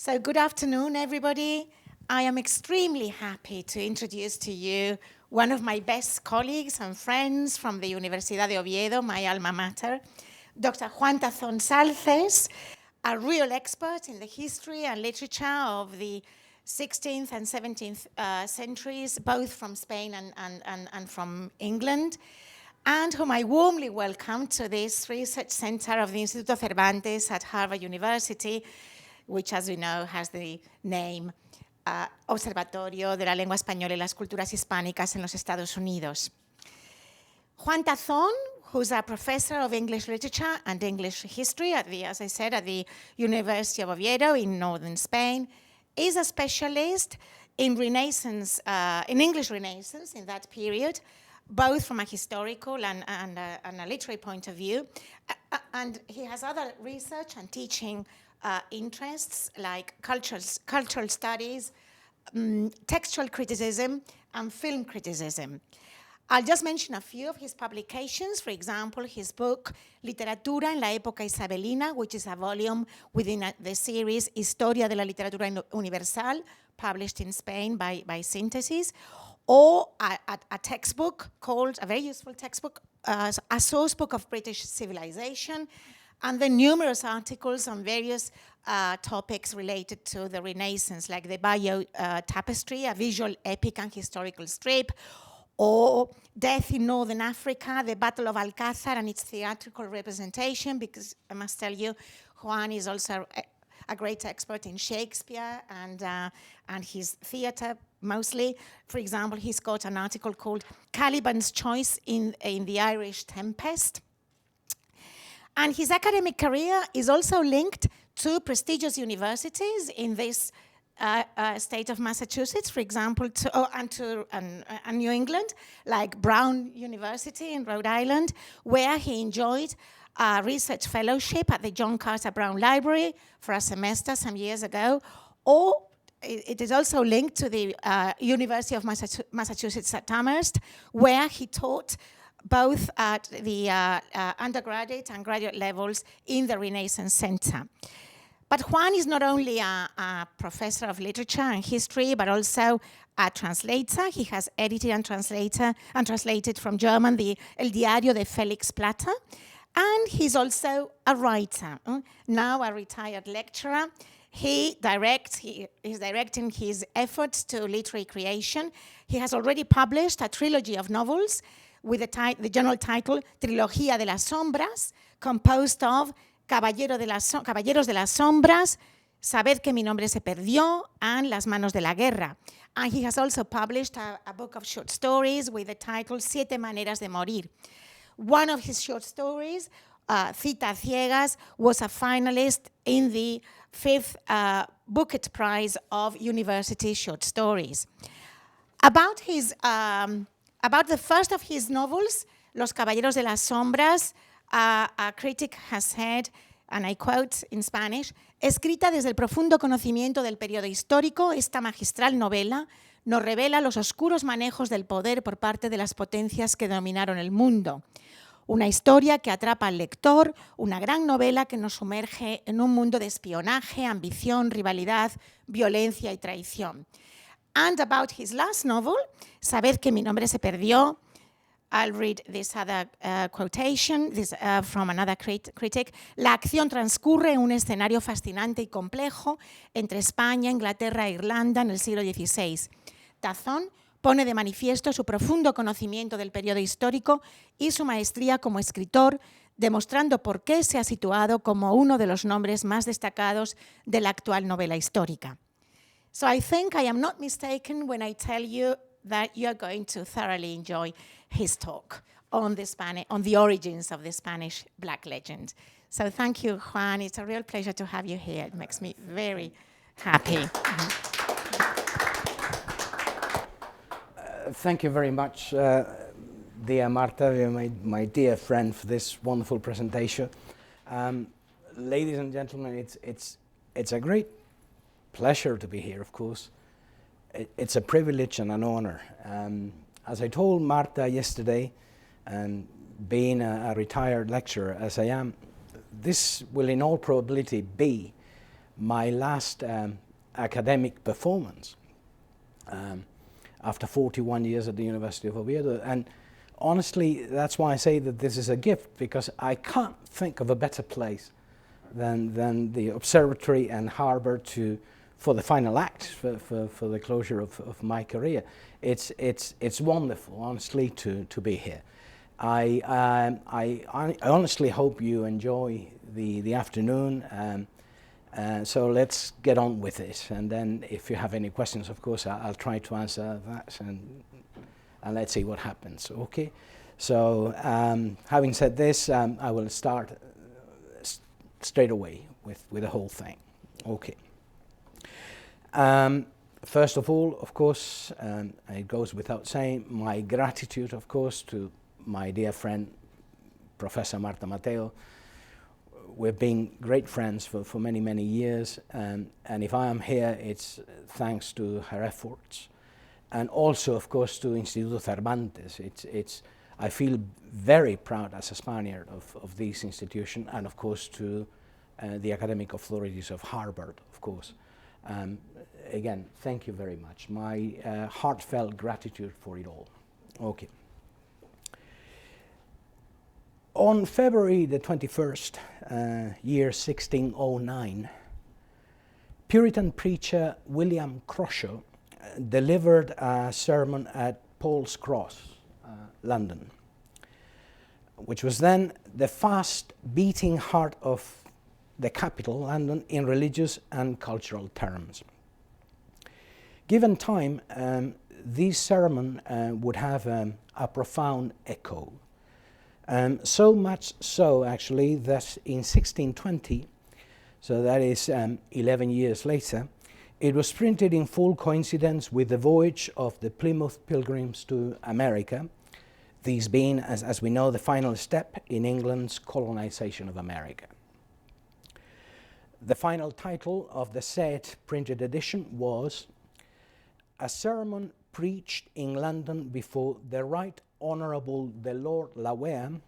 So good afternoon, everybody. I am extremely happy to introduce to you one of my best colleagues and friends from the Universidad de Oviedo, my alma mater, Dr. Juan Tazón Salces, a real expert in the history and literature of the 16th and 17th centuries, both from Spain and from England, and whom I warmly welcome to this research center of the Instituto Cervantes at Harvard University, which, as we know, has the name Observatorio de la Lengua Española y las Culturas Hispánicas en los Estados Unidos. Juan Tazón, who's a professor of English literature and English history at the, as I said, at the University of Oviedo in northern Spain, is a specialist in Renaissance, in English Renaissance in that period, both from a historical and a literary point of view. And he has other research and teaching interests like cultural studies, textual criticism, and film criticism. I'll just mention a few of his publications. For example, his book, Literatura en la época isabelina, which is a volume within the series Historia de la Literatura Universal, published in Spain by Synthesis, or a textbook called, a very useful textbook, A Source Book of British Civilization, and the numerous articles on various topics related to the Renaissance, like the Bayo Tapestry, a visual epic and historical strip, or Death in Northern Africa, the Battle of Alcázar and its theatrical representation, because I must tell you, Juan is also a great expert in Shakespeare and his theater mostly. For example, he's got an article called Caliban's Choice in the Irish Tempest. And his academic career is also linked to prestigious universities in this state of Massachusetts, for example, and New England, like Brown University in Rhode Island, where he enjoyed a research fellowship at the John Carter Brown Library for a semester some years ago, or it is also linked to the University of Massachusetts at Amherst, where he taught both at the undergraduate and graduate levels in the Renaissance Center. But Juan is not only a professor of literature and history, but also a translator. He has edited and translated from German the El Diario de Félix Platter. And he's also a writer, now a retired lecturer. He's directing his efforts to literary creation. He has already published a trilogy of novels with the general title Trilogía de las Sombras, composed of Caballeros de las Sombras, Saber que mi nombre se perdió, and Las Manos de la Guerra. And he has also published a book of short stories with the title Siete Maneras de Morir. One of his short stories, Citas Ciegas, was a finalist in the 5th Booker Prize of University Short Stories. About the first of his novels, Los Caballeros de las Sombras, a critic has said, and I quote in Spanish, escrita desde el profundo conocimiento del periodo histórico, esta magistral novela nos revela los oscuros manejos del poder por parte de las potencias que dominaron el mundo. Una historia que atrapa al lector, una gran novela que nos sumerge en un mundo de espionaje, ambición, rivalidad, violencia y traición. And about his last novel, Saber que mi nombre se perdió, I'll read this other quotation from another critic. La acción transcurre en un escenario fascinante y complejo entre España, Inglaterra e Irlanda en el siglo XVI. Tazón pone de manifiesto su profundo conocimiento del periodo histórico y su maestría como escritor, demostrando por qué se ha situado como uno de los nombres más destacados de la actual novela histórica. So I think I am not mistaken when I tell you that you are going to thoroughly enjoy his talk on the origins of the Spanish Black legend. So thank you, Juan. It's a real pleasure to have you here. It makes me very happy. Thank you very much, dear Marta, my dear friend, for this wonderful presentation. Ladies and gentlemen, it's a great pleasure to be here, of course. It's a privilege and an honor. As I told Marta yesterday, and being a retired lecturer as I am, this will in all probability be my last academic performance after 41 years at the University of Oviedo. And honestly, that's why I say that this is a gift, because I can't think of a better place than the Observatory and Harbour for the final act, for the closure of my career. It's wonderful, honestly, to be here. I honestly hope you enjoy the afternoon. So let's get on with it. And then if you have any questions, of course, I'll try to answer that, and let's see what happens, okay? So having said this, I will start straight away with the whole thing, okay? First of all, of course, it goes without saying, my gratitude, of course, to my dear friend, Professor Marta Mateo. We've been great friends for many, many years, and if I am here, it's thanks to her efforts. And also, of course, to Instituto Cervantes. I feel very proud as a Spaniard of this institution, and of course to the academic authorities of Harvard, of course. Again, thank you very much. My heartfelt gratitude for it all. Okay. On February the 21st, year 1609, Puritan preacher William Croshaw delivered a sermon at Paul's Cross, London, which was then the fast-beating heart of the capital, London, in religious and cultural terms. Given time, this sermon would have a profound echo. So much so, actually, that in 1620, so that is 11 years later, it was printed in full coincidence with the voyage of the Plymouth Pilgrims to America, these being, as we know, the final step in England's colonization of America. The final title of the said printed edition was "A Sermon Preached in London before the Right Honourable the Lord Laware,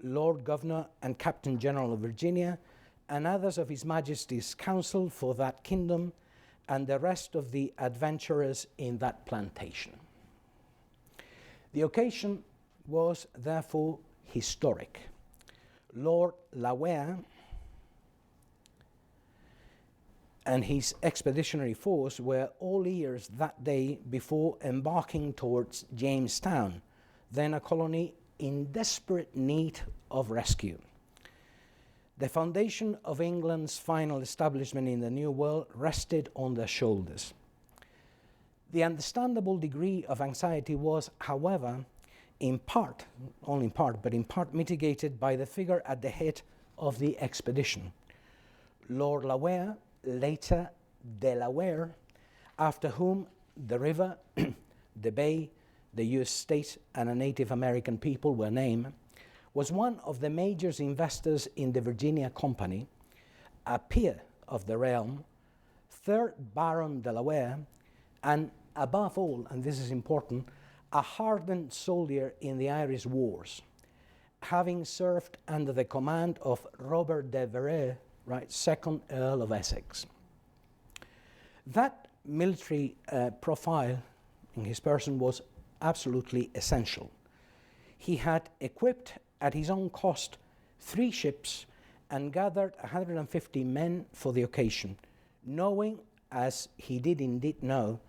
Lord Governor and Captain General of Virginia, and others of His Majesty's Council for that kingdom, and the rest of the adventurers in that plantation." The occasion was therefore historic. Lord Laware and his expeditionary force were all ears that day before embarking towards Jamestown, then a colony in desperate need of rescue. The foundation of England's final establishment in the New World rested on their shoulders. The understandable degree of anxiety was, however, in part, only in part, but in part mitigated by the figure at the head of the expedition, Lord Laware, later Delaware, after whom the river, the bay, the US state, and a Native American people were named, was one of the major investors in the Virginia Company, a peer of the realm, third Baron Delaware, and above all, and this is important, a hardened soldier in the Irish Wars, having served under the command of Robert de Vere, right, 2nd Earl of Essex. That military profile in his person was absolutely essential. He had equipped at his own cost 3 ships and gathered 150 men for the occasion, knowing, as he did indeed know,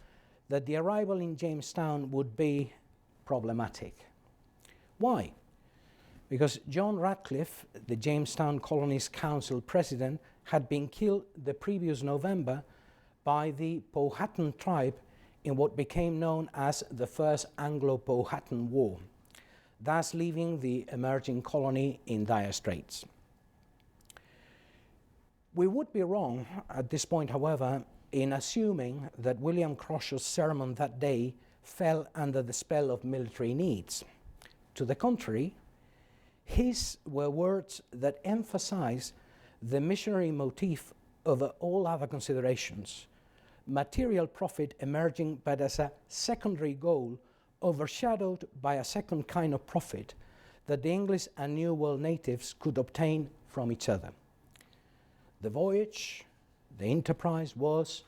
that the arrival in Jamestown would be problematic. Why? Because John Radcliffe, the Jamestown Colony's Council president, had been killed the previous November by the Powhatan tribe in what became known as the First Anglo-Powhatan War, thus leaving the emerging colony in dire straits. We would be wrong at this point, however, in assuming that William Crosshaw's sermon that day fell under the spell of military needs. To the contrary, his were words that emphasize the missionary motif over all other considerations, material profit emerging but as a secondary goal overshadowed by a second kind of profit that the English and New World natives could obtain from each other. The voyage, the enterprise was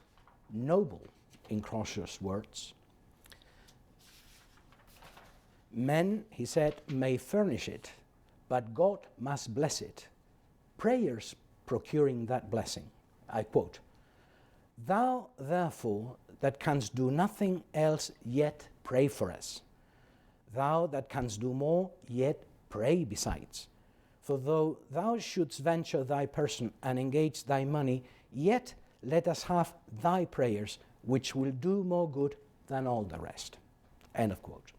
noble, in Crosser's words. Men, he said, may furnish it, but God must bless it, prayers procuring that blessing. I quote, "Thou, therefore, that canst do nothing else, yet pray for us. Thou that canst do more, yet pray besides. For though thou shouldst venture thy person and engage thy money, yet let us have thy prayers, which will do more good than all the rest." End of quote.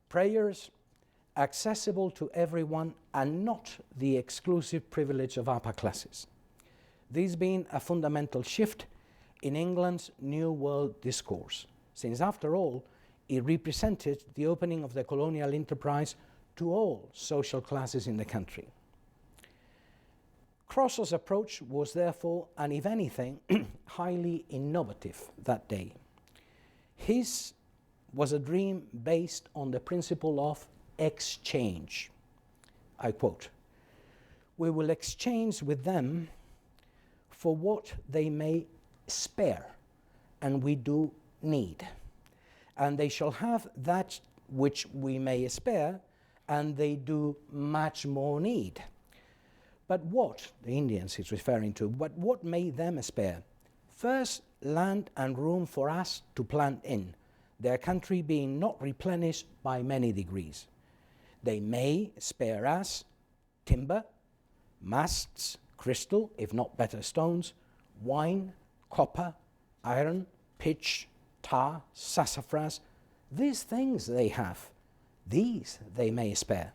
Prayers accessible to everyone and not the exclusive privilege of upper classes. This being a fundamental shift in England's New World discourse, since after all, it represented the opening of the colonial enterprise to all social classes in the country. Crosser's approach was therefore, and if anything, highly innovative that day. His was a dream based on the principle of exchange. I quote, "We will exchange with them for what they may spare, and we do need. And they shall have that which we may spare, and they do much more need. But what," the Indians is referring to, "but what may them spare? First, land and room for us to plant in, their country being not replenished by many degrees. They may spare us timber, masts, crystal, if not better stones, wine, copper, iron, pitch, tar, sassafras. These things they have. These they may spare.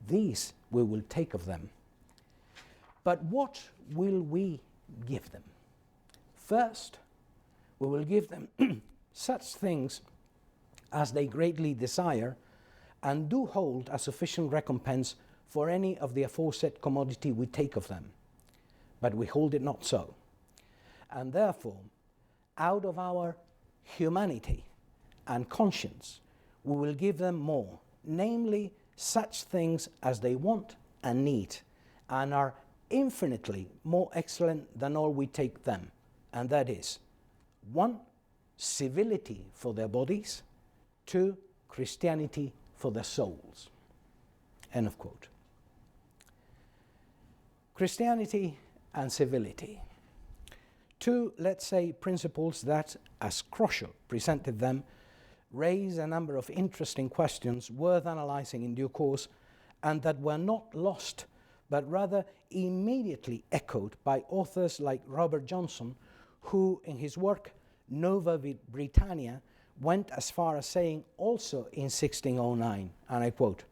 These we will take of them. But what will we give them? First, we will give them such things as they greatly desire and do hold a sufficient recompense for any of the aforesaid commodity we take of them. But we hold it not so. And therefore, out of our humanity and conscience, we will give them more, namely such things as they want and need, and are infinitely more excellent than all we take them. And that is, 1, civility for their bodies, 2, Christianity for their souls." End of quote. Christianity and civility. Two, let's say, principles that, as Crosser presented them, raise a number of interesting questions worth analyzing in due course, and that were not lost, but rather immediately echoed by authors like Robert Johnson, who in his work Nova Britannia went as far as saying also in 1609, and I quote,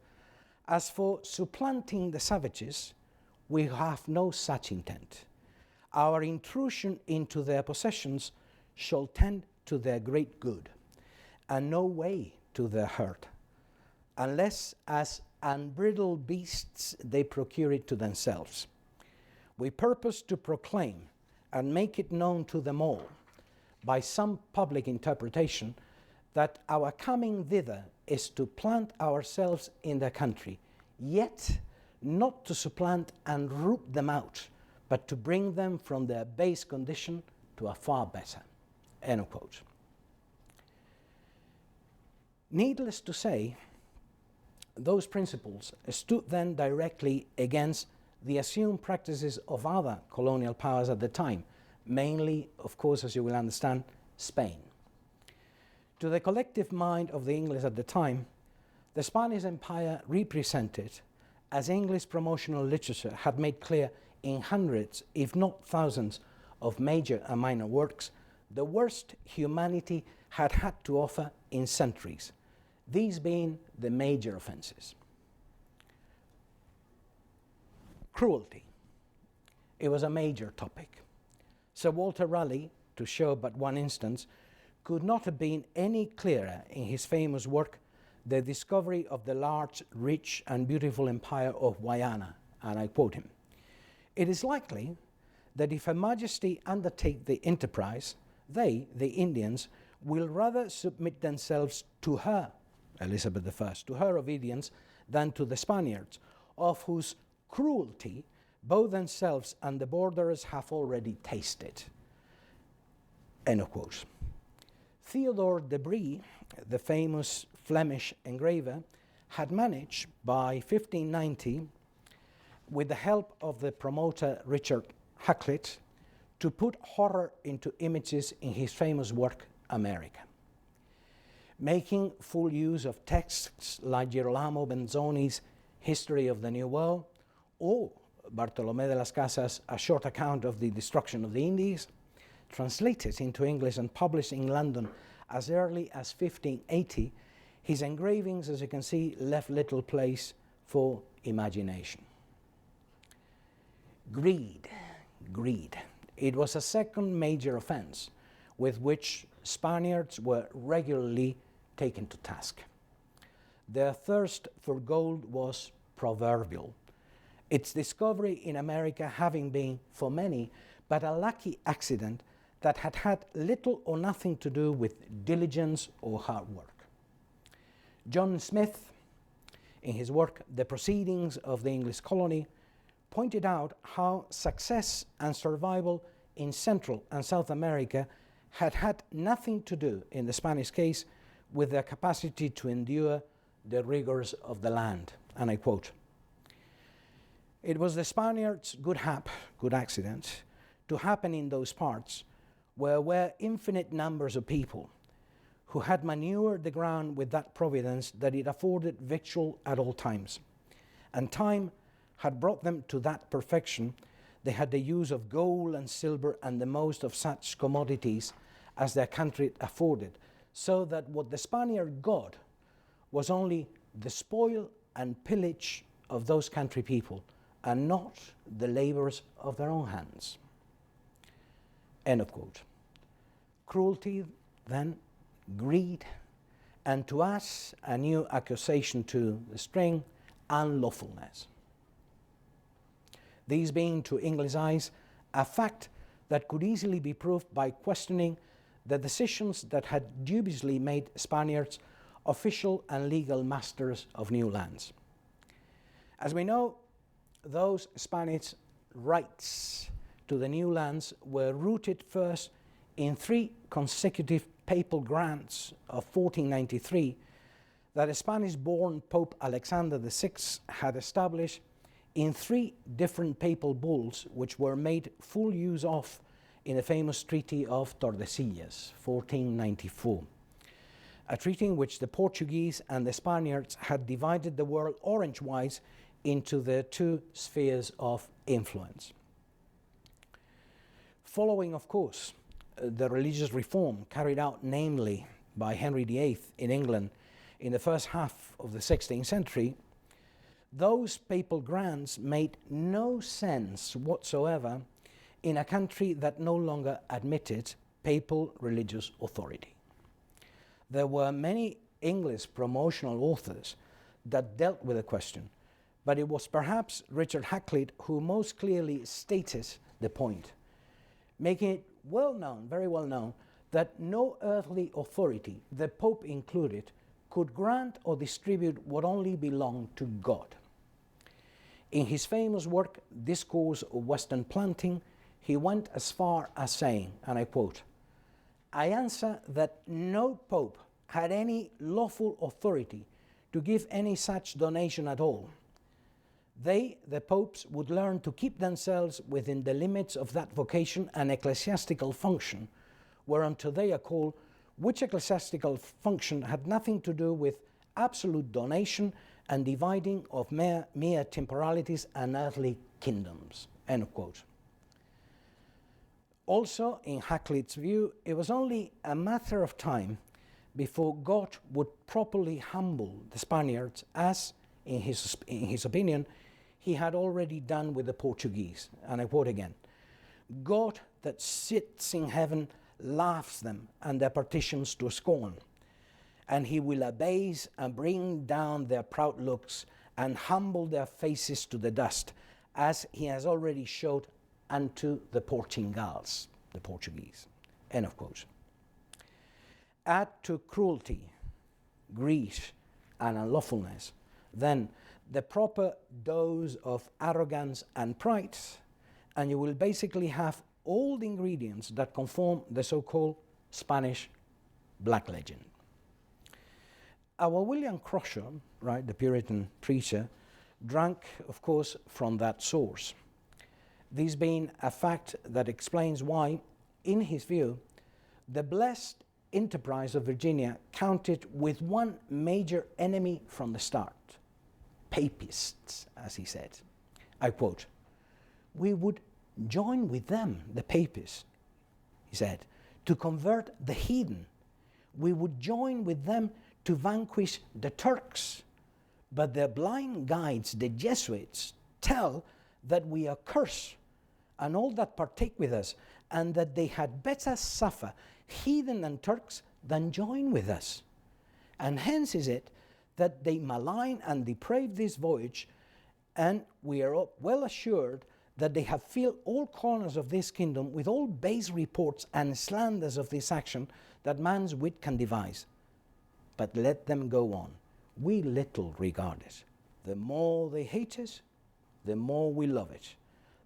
"As for supplanting the savages, we have no such intent. Our intrusion into their possessions shall tend to their great good, and no way to their hurt, unless as unbridled beasts they procure it to themselves. We purpose to proclaim and make it known to them all, by some public interpretation, that our coming thither is to plant ourselves in their country, yet not to supplant and root them out, but to bring them from their base condition to a far better." End of quote. Needless to say, those principles stood then directly against the assumed practices of other colonial powers at the time, mainly, of course, as you will understand, Spain. To the collective mind of the English at the time, the Spanish Empire represented, as English promotional literature had made clear in hundreds, if not thousands, of major and minor works, the worst humanity had had to offer in centuries, these being the major offenses. Cruelty. It was a major topic. Sir Walter Raleigh, to show but one instance, could not have been any clearer in his famous work, The Discovery of the Large, Rich and Beautiful Empire of Guiana, and I quote him, "It is likely that if Her Majesty undertake the enterprise, they, the Indians, will rather submit themselves to her, Elizabeth I, to her obedience, than to the Spaniards, of whose cruelty both themselves and the borderers have already tasted. End of quote. Theodore de Brie, the famous Flemish engraver, had managed by 1590, with the help of the promoter Richard Hakluyt, to put horror into images in his famous work, America. Making full use of texts like Girolamo Benzoni's History of the New World, or Bartolomé de las Casas' A Short Account of the Destruction of the Indies, translated into English and published in London as early as 1580, his engravings, as you can see, left little place for imagination. Greed. It was a second major offense with which Spaniards were regularly taken to task. Their thirst for gold was proverbial, its discovery in America having been, for many, but a lucky accident that had had little or nothing to do with diligence or hard work. John Smith, in his work The Proceedings of the English Colony, pointed out how success and survival in Central and South America had had nothing to do, in the Spanish case, with their capacity to endure the rigors of the land. And I quote, "It was the Spaniards' good accident, to happen in those parts where were infinite numbers of people who had manured the ground with that providence that it afforded victual at all times, and time had brought them to that perfection. They had the use of gold and silver and the most of such commodities as their country afforded, so that what the Spaniard got was only the spoil and pillage of those country people, and not the labors of their own hands." End of quote. Cruelty, then, greed, and to us a new accusation to the string, unlawfulness. These being, to English eyes, a fact that could easily be proved by questioning the decisions that had dubiously made Spaniards official and legal masters of new lands. As we know, those Spanish rights to the new lands were rooted first in 3 consecutive papal grants of 1493 that a Spanish-born Pope Alexander VI had established in 3 different papal bulls, which were made full use of in the famous Treaty of Tordesillas, 1494. A treaty in which the Portuguese and the Spaniards had divided the world orange-wise into their 2 spheres of influence. Following, of course, the religious reform carried out namely by Henry VIII in England in the first half of the 16th century, those papal grants made no sense whatsoever in a country that no longer admitted papal religious authority. There were many English promotional authors that dealt with the question, but it was perhaps Richard Hakluyt who most clearly stated the point, making it well known, very well known, that no earthly authority, the Pope included, could grant or distribute what only belonged to God. In his famous work, Discourse of Western Planting, he went as far as saying, and I quote, "I answer that no Pope had any lawful authority to give any such donation at all. They, the popes, would learn to keep themselves within the limits of that vocation and ecclesiastical function, whereunto they are called, which ecclesiastical function had nothing to do with absolute donation and dividing of mere temporalities and earthly kingdoms." End of quote. Also, in Hakluyt's view, it was only a matter of time before God would properly humble the Spaniards, as, in his opinion, he had already done with the Portuguese. And I quote again, "God that sits in heaven laughs them and their partitions to scorn, and he will abase and bring down their proud looks and humble their faces to the dust, as he has already showed unto the Portingals," the Portuguese. End of quote. Add to cruelty, greed, and unlawfulness, then, the proper dose of arrogance and pride, and you will basically have all the ingredients that conform the so-called Spanish black legend. Our William Crusher, right, the Puritan preacher, drank, of course, from that source. This being a fact that explains why, in his view, the blessed enterprise of Virginia counted with one major enemy from the start: papists, as he said. I quote, "We would join with them, the papists," he said, "to convert the heathen. We would join with them to vanquish the Turks. But their blind guides, the Jesuits, tell that we are cursed, and all that partake with us, and that they had better suffer, heathen and Turks, than join with us. And hence is it that they malign and deprave this voyage, and we are well assured that they have filled all corners of this kingdom with all base reports and slanders of this action that man's wit can devise. But let them go on. We little regard it. The more they hate us, the more we love it.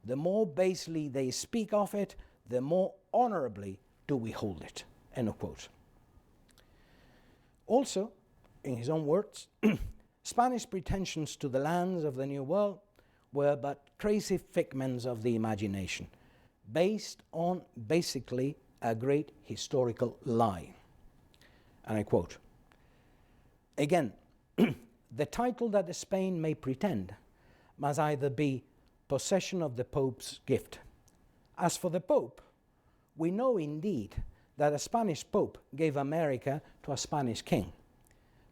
The more basely they speak of it, the more honorably do we hold it." End of quote. Also, in his own words, Spanish pretensions to the lands of the New World were but crazy figments of the imagination, based on basically a great historical lie. And I quote, again, "The title that Spain may pretend must either be possession of the Pope's gift. As for the Pope, we know indeed that a Spanish Pope gave America to a Spanish king.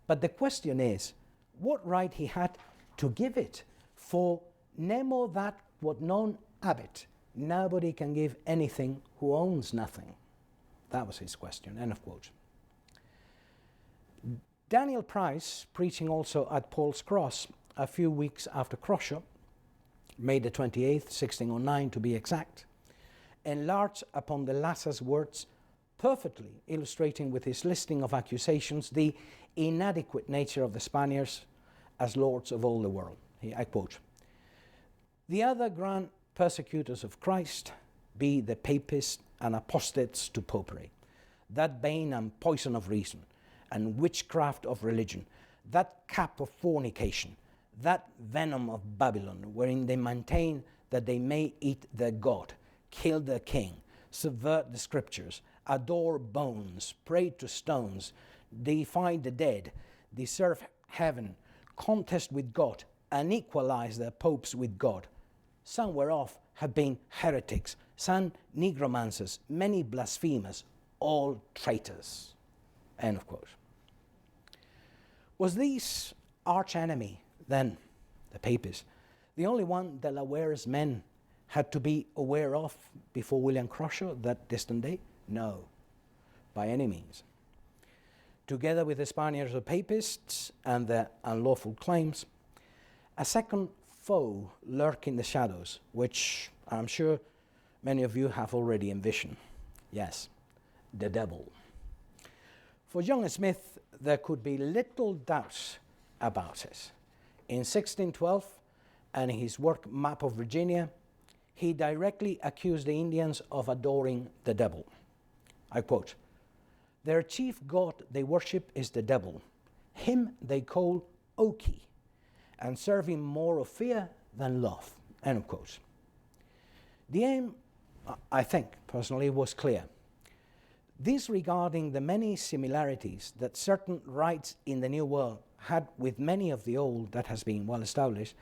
But the question is, what right he had to give it, for nemo that what non habet. Nobody can give anything who owns nothing." That was his question, end of quote. Daniel Price, preaching also at Paul's Cross a few weeks after Crusher, May the 28th, 1609 to be exact, enlarged upon the latter's words, perfectly illustrating with his listing of accusations the inadequate nature of the Spaniards as lords of all the world. I quote, "The other grand persecutors of Christ be the papists and apostates to popery, that bane and poison of reason, and witchcraft of religion, that cap of fornication, that venom of Babylon, wherein they maintain that they may eat their God, kill their king, subvert the scriptures, adore bones, pray to stones, defy the dead, deserve heaven, contest with God, and equalize their popes with God. Some whereof have been heretics, some negromancers, many blasphemers, all traitors." End of quote. Was this arch enemy, then, the papists, the only one that Delaware men had to be aware of before William Crusher that distant day? No, by any means. Together with the Spaniards or papists and their unlawful claims, a second foe lurked in the shadows, which I'm sure many of you have already envisioned. Yes, the devil. For John Smith, there could be little doubt about it. In 1612, and in his work Map of Virginia, he directly accused the Indians of adoring the devil. I quote, "Their chief god they worship is the devil. Him they call Oki, and serve him more of fear than love." End of quote. The aim, I think, personally, was clear. Disregarding the many similarities that certain rites in the New World had with many of the old that has been well established,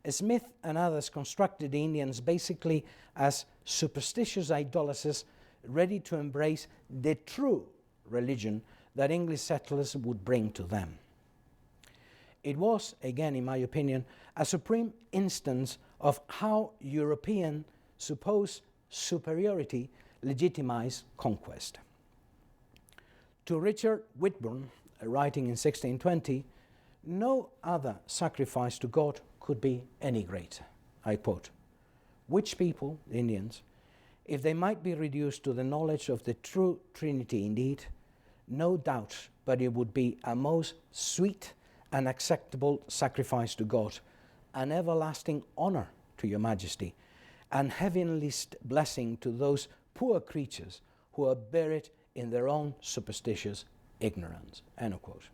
Smith and others constructed the Indians basically as superstitious idolaters ready to embrace the true religion that English settlers would bring to them. It was, again, in my opinion, a supreme instance of how European supposed superiority legitimized conquest. To Richard Whitburn, writing in 1620, "No other sacrifice to God could be any greater." I quote, "Which people, the Indians, if they might be reduced to the knowledge of the true Trinity indeed, no doubt but it would be a most sweet and acceptable sacrifice to God an everlasting honor to your majesty, and heavenliest blessing to those poor creatures who are buried in their own superstitious ignorance. End of quote.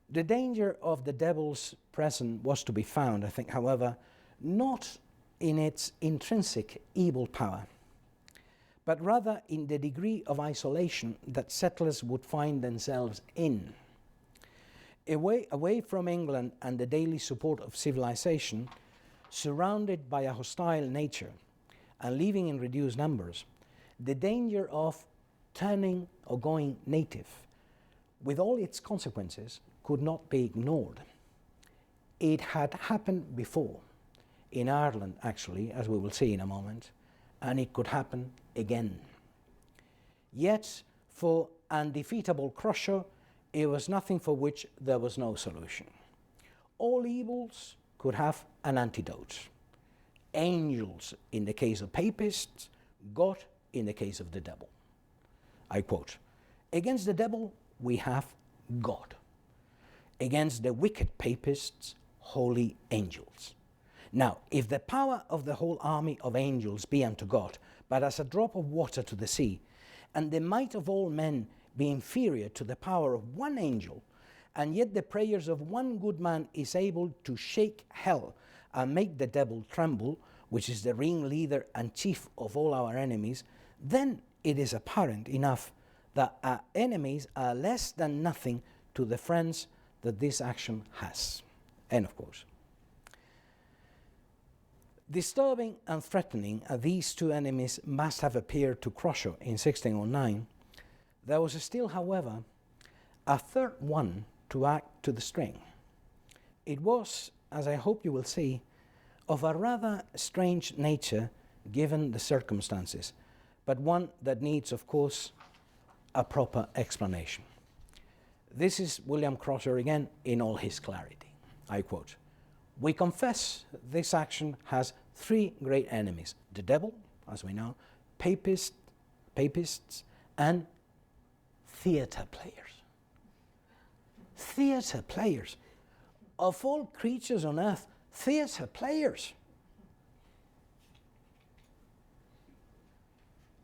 The danger of the devil's presence was to be found, I think, however, not in its intrinsic evil power, but rather in the degree of isolation that settlers would find themselves in. Away from England and the daily support of civilization, surrounded by a hostile nature and living in reduced numbers, the danger of turning or going native, with all its consequences, could not be ignored. It had happened before, in Ireland actually, as we will see in a moment, and it could happen again. Yet, for undefeatable Crusher, it was nothing for which there was no solution. All evils could have an antidote. Angels in the case of papists, God in the case of the devil. I quote, "Against the devil we have God. Against the wicked papists, holy angels." Now, if the power of the whole army of angels be unto God, but as a drop of water to the sea, and the might of all men be inferior to the power of one angel, and yet the prayers of one good man is able to shake hell and make the devil tremble, which is the ringleader and chief of all our enemies, then it is apparent enough that our enemies are less than nothing to the friends that this action has. End of quote. Disturbing and threatening as these two enemies must have appeared to Crusher in 1609, there was still, however, a third one to act to the string. It was, as I hope you will see, of a rather strange nature given the circumstances, but one that needs, of course, a proper explanation. This is William Crusher again in all his clarity. I quote, "We confess this action has three great enemies: the devil, as we know, papists, and theatre players." Theatre players. Of all creatures on earth, theatre players.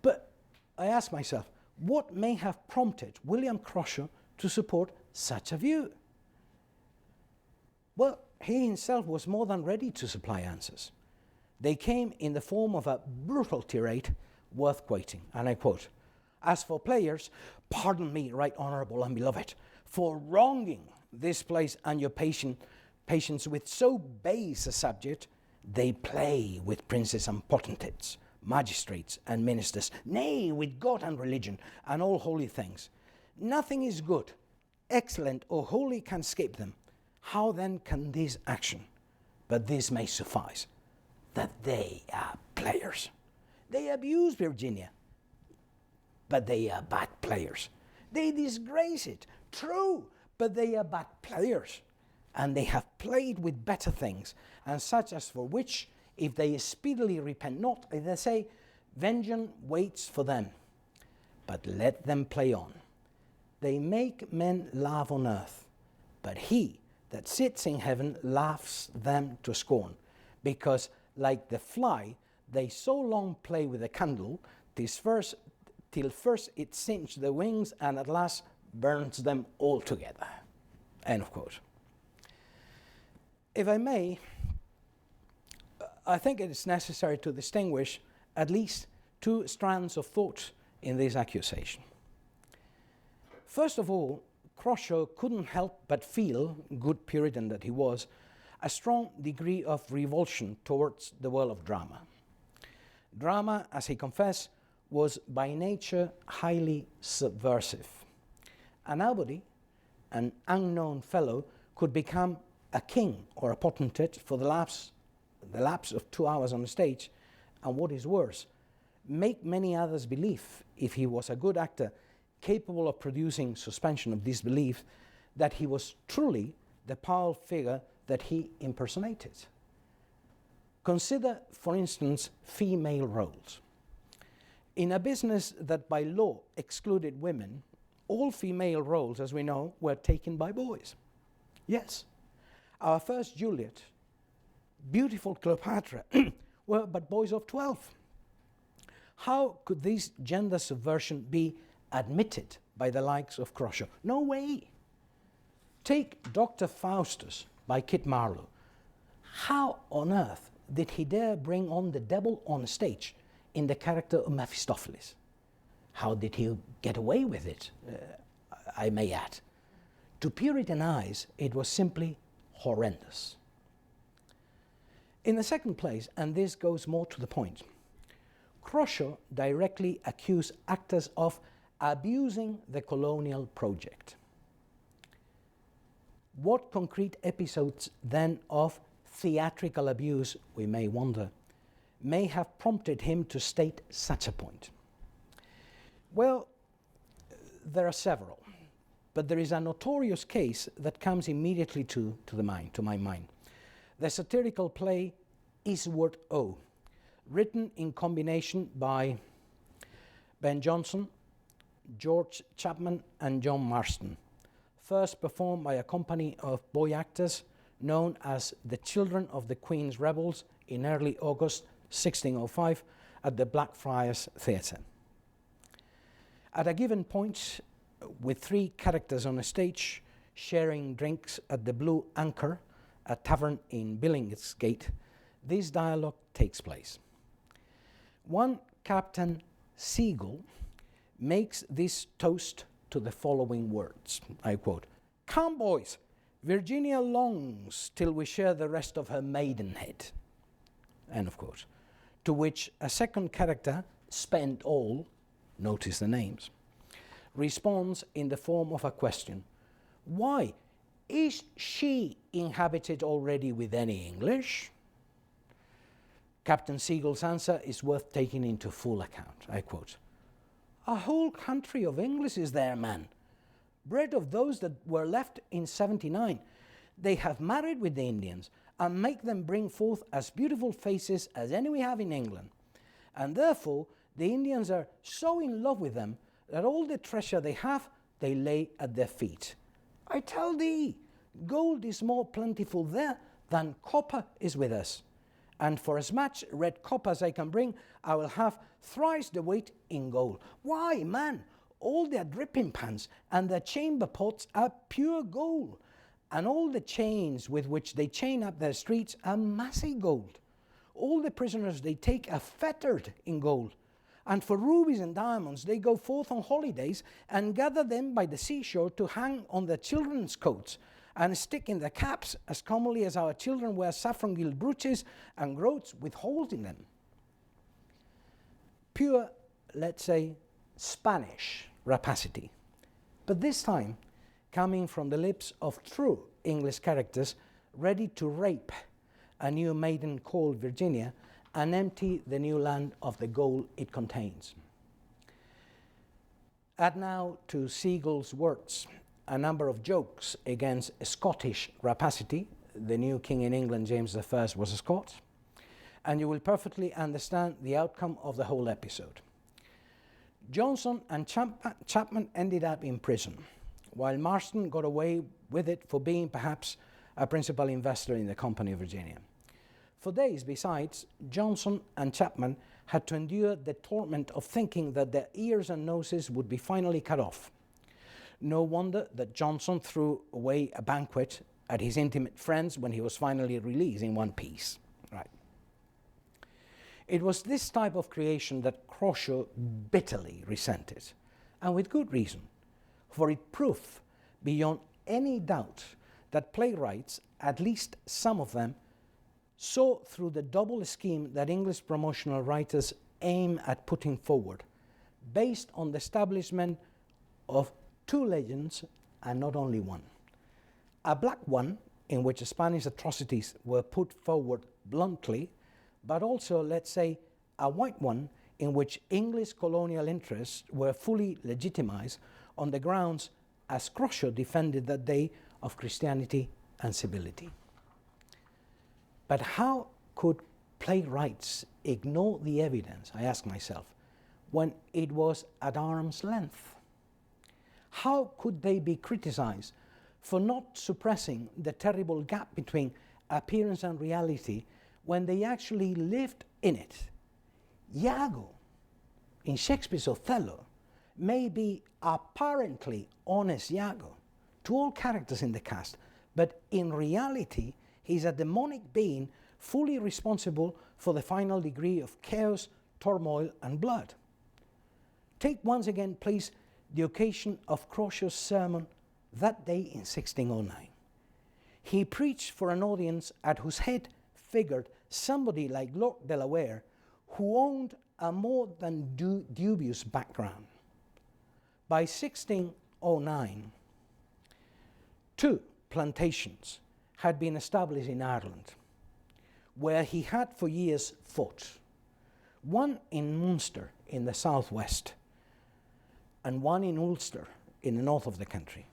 But I ask myself, what may have prompted William Crusher to support such a view? Well, he himself was more than ready to supply answers. They came in the form of a brutal tirade worth quoting, and I quote, "As for players, pardon me, right honourable and beloved, for wronging this place and your patience with so base a subject. They play with princes and potentates, magistrates and ministers, nay, with God and religion and all holy things. Nothing is good, excellent, or holy can escape them. How then can this action? But this may suffice, that they are players. They abuse Virginia, but they are bad players. They disgrace it, true, but they are bad players. And they have played with better things, and such as for which, if they speedily repent not, they say, vengeance waits for them. But let them play on. They make men laugh on earth, but he that sits in heaven laughs them to scorn, because like the fly, they so long play with a candle, till first it singes the wings and at last burns them altogether." End of quote. If I may, I think it is necessary to distinguish at least two strands of thought in this accusation. First of all, Crusher couldn't help but feel, good Puritan that he was, a strong degree of revulsion towards the world of drama. Drama, as he confessed, was by nature highly subversive. A nobody, an unknown fellow, could become a king or a potentate for the lapse of 2 hours on the stage, and what is worse, make many others believe, if he was a good actor, capable of producing suspension of disbelief, that he was truly the powerful figure that he impersonated. Consider, for instance, female roles. In a business that by law excluded women, all female roles, as we know, were taken by boys. Yes. Our first Juliet, beautiful Cleopatra, were but boys of 12. How could this gender subversion be admitted by the likes of Croshaw? No way. Take Dr. Faustus by Kit Marlowe. How on earth did he dare bring on the devil on stage in the character of Mephistopheles? How did he get away with it, I may add? To Puritan eyes, it was simply horrendous. In the second place, and this goes more to the point, Croshaw directly accused actors of abusing the colonial project. What concrete episodes then of theatrical abuse, we may wonder, may have prompted him to state such a point? Well, there are several, but there is a notorious case that comes immediately to my mind. The satirical play Eastward O, written in combination by Ben Jonson, George Chapman, and John Marston, first performed by a company of boy actors known as the Children of the Queen's Rebels in early August 1605 at the Blackfriars Theatre. At a given point, with 3 characters on a stage sharing drinks at the Blue Anchor, a tavern in Billingsgate, this dialogue takes place. One Captain Seagull makes this toast to the following words, I quote, "Come, boys, Virginia longs till we share the rest of her maidenhead," end of quote. To which a second character, Spend All, notice the names, responds in the form of a question. "Why, is she inhabited already with any English?" Captain Seagull's answer is worth taking into full account. I quote, "A whole country of English is there, man. Bred of those that were left in 79. They have married with the Indians and make them bring forth as beautiful faces as any we have in England. And therefore, the Indians are so in love with them that all the treasure they have, they lay at their feet. I tell thee, gold is more plentiful there than copper is with us. And for as much red copper as I can bring, I will have thrice the weight in gold. Why, man, all their dripping pans and their chamber pots are pure gold, and all the chains with which they chain up their streets are massy gold. All the prisoners they take are fettered in gold. And for rubies and diamonds they go forth on holidays and gather them by the seashore to hang on their children's coats and stick in their caps as commonly as our children wear saffron-gilt brooches and groats with holes in them." Pure, let's say, Spanish rapacity, but this time coming from the lips of true English characters ready to rape a new maiden called Virginia and empty the new land of the gold it contains. Add now to Seagull's words a number of jokes against Scottish rapacity. The new king in England, James I, was a Scot, and you will perfectly understand the outcome of the whole episode. Johnson and Chapman ended up in prison, while Marston got away with it for being perhaps a principal investor in the Company of Virginia. For days, besides, Johnson and Chapman had to endure the torment of thinking that their ears and noses would be finally cut off. No wonder that Johnson threw away a banquet at his intimate friends when he was finally released in one piece. Right. It was this type of creation that Croshaw bitterly resented, and with good reason, for it proved beyond any doubt that playwrights, at least some of them, saw through the double scheme that English promotional writers aim at putting forward, based on the establishment of 2 legends and not only one. A black one, in which Spanish atrocities were put forward bluntly, but also, let's say, a white one in which English colonial interests were fully legitimized on the grounds, as Croshaw defended that day, of Christianity and civility. But how could playwrights ignore the evidence, I ask myself, when it was at arm's length? How could they be criticized for not suppressing the terrible gap between appearance and reality when they actually lived in it. Iago, in Shakespeare's Othello, may be apparently honest Iago to all characters in the cast, but in reality, he's a demonic being fully responsible for the final degree of chaos, turmoil, and blood. Take once again, please, the occasion of Crosshaw's sermon that day in 1609. He preached for an audience at whose head figured somebody like Lord Delaware, who owned a more than dubious background. By 1609, 2 plantations had been established in Ireland, where he had for years fought. One in Munster in the southwest, and one in Ulster in the north of the country.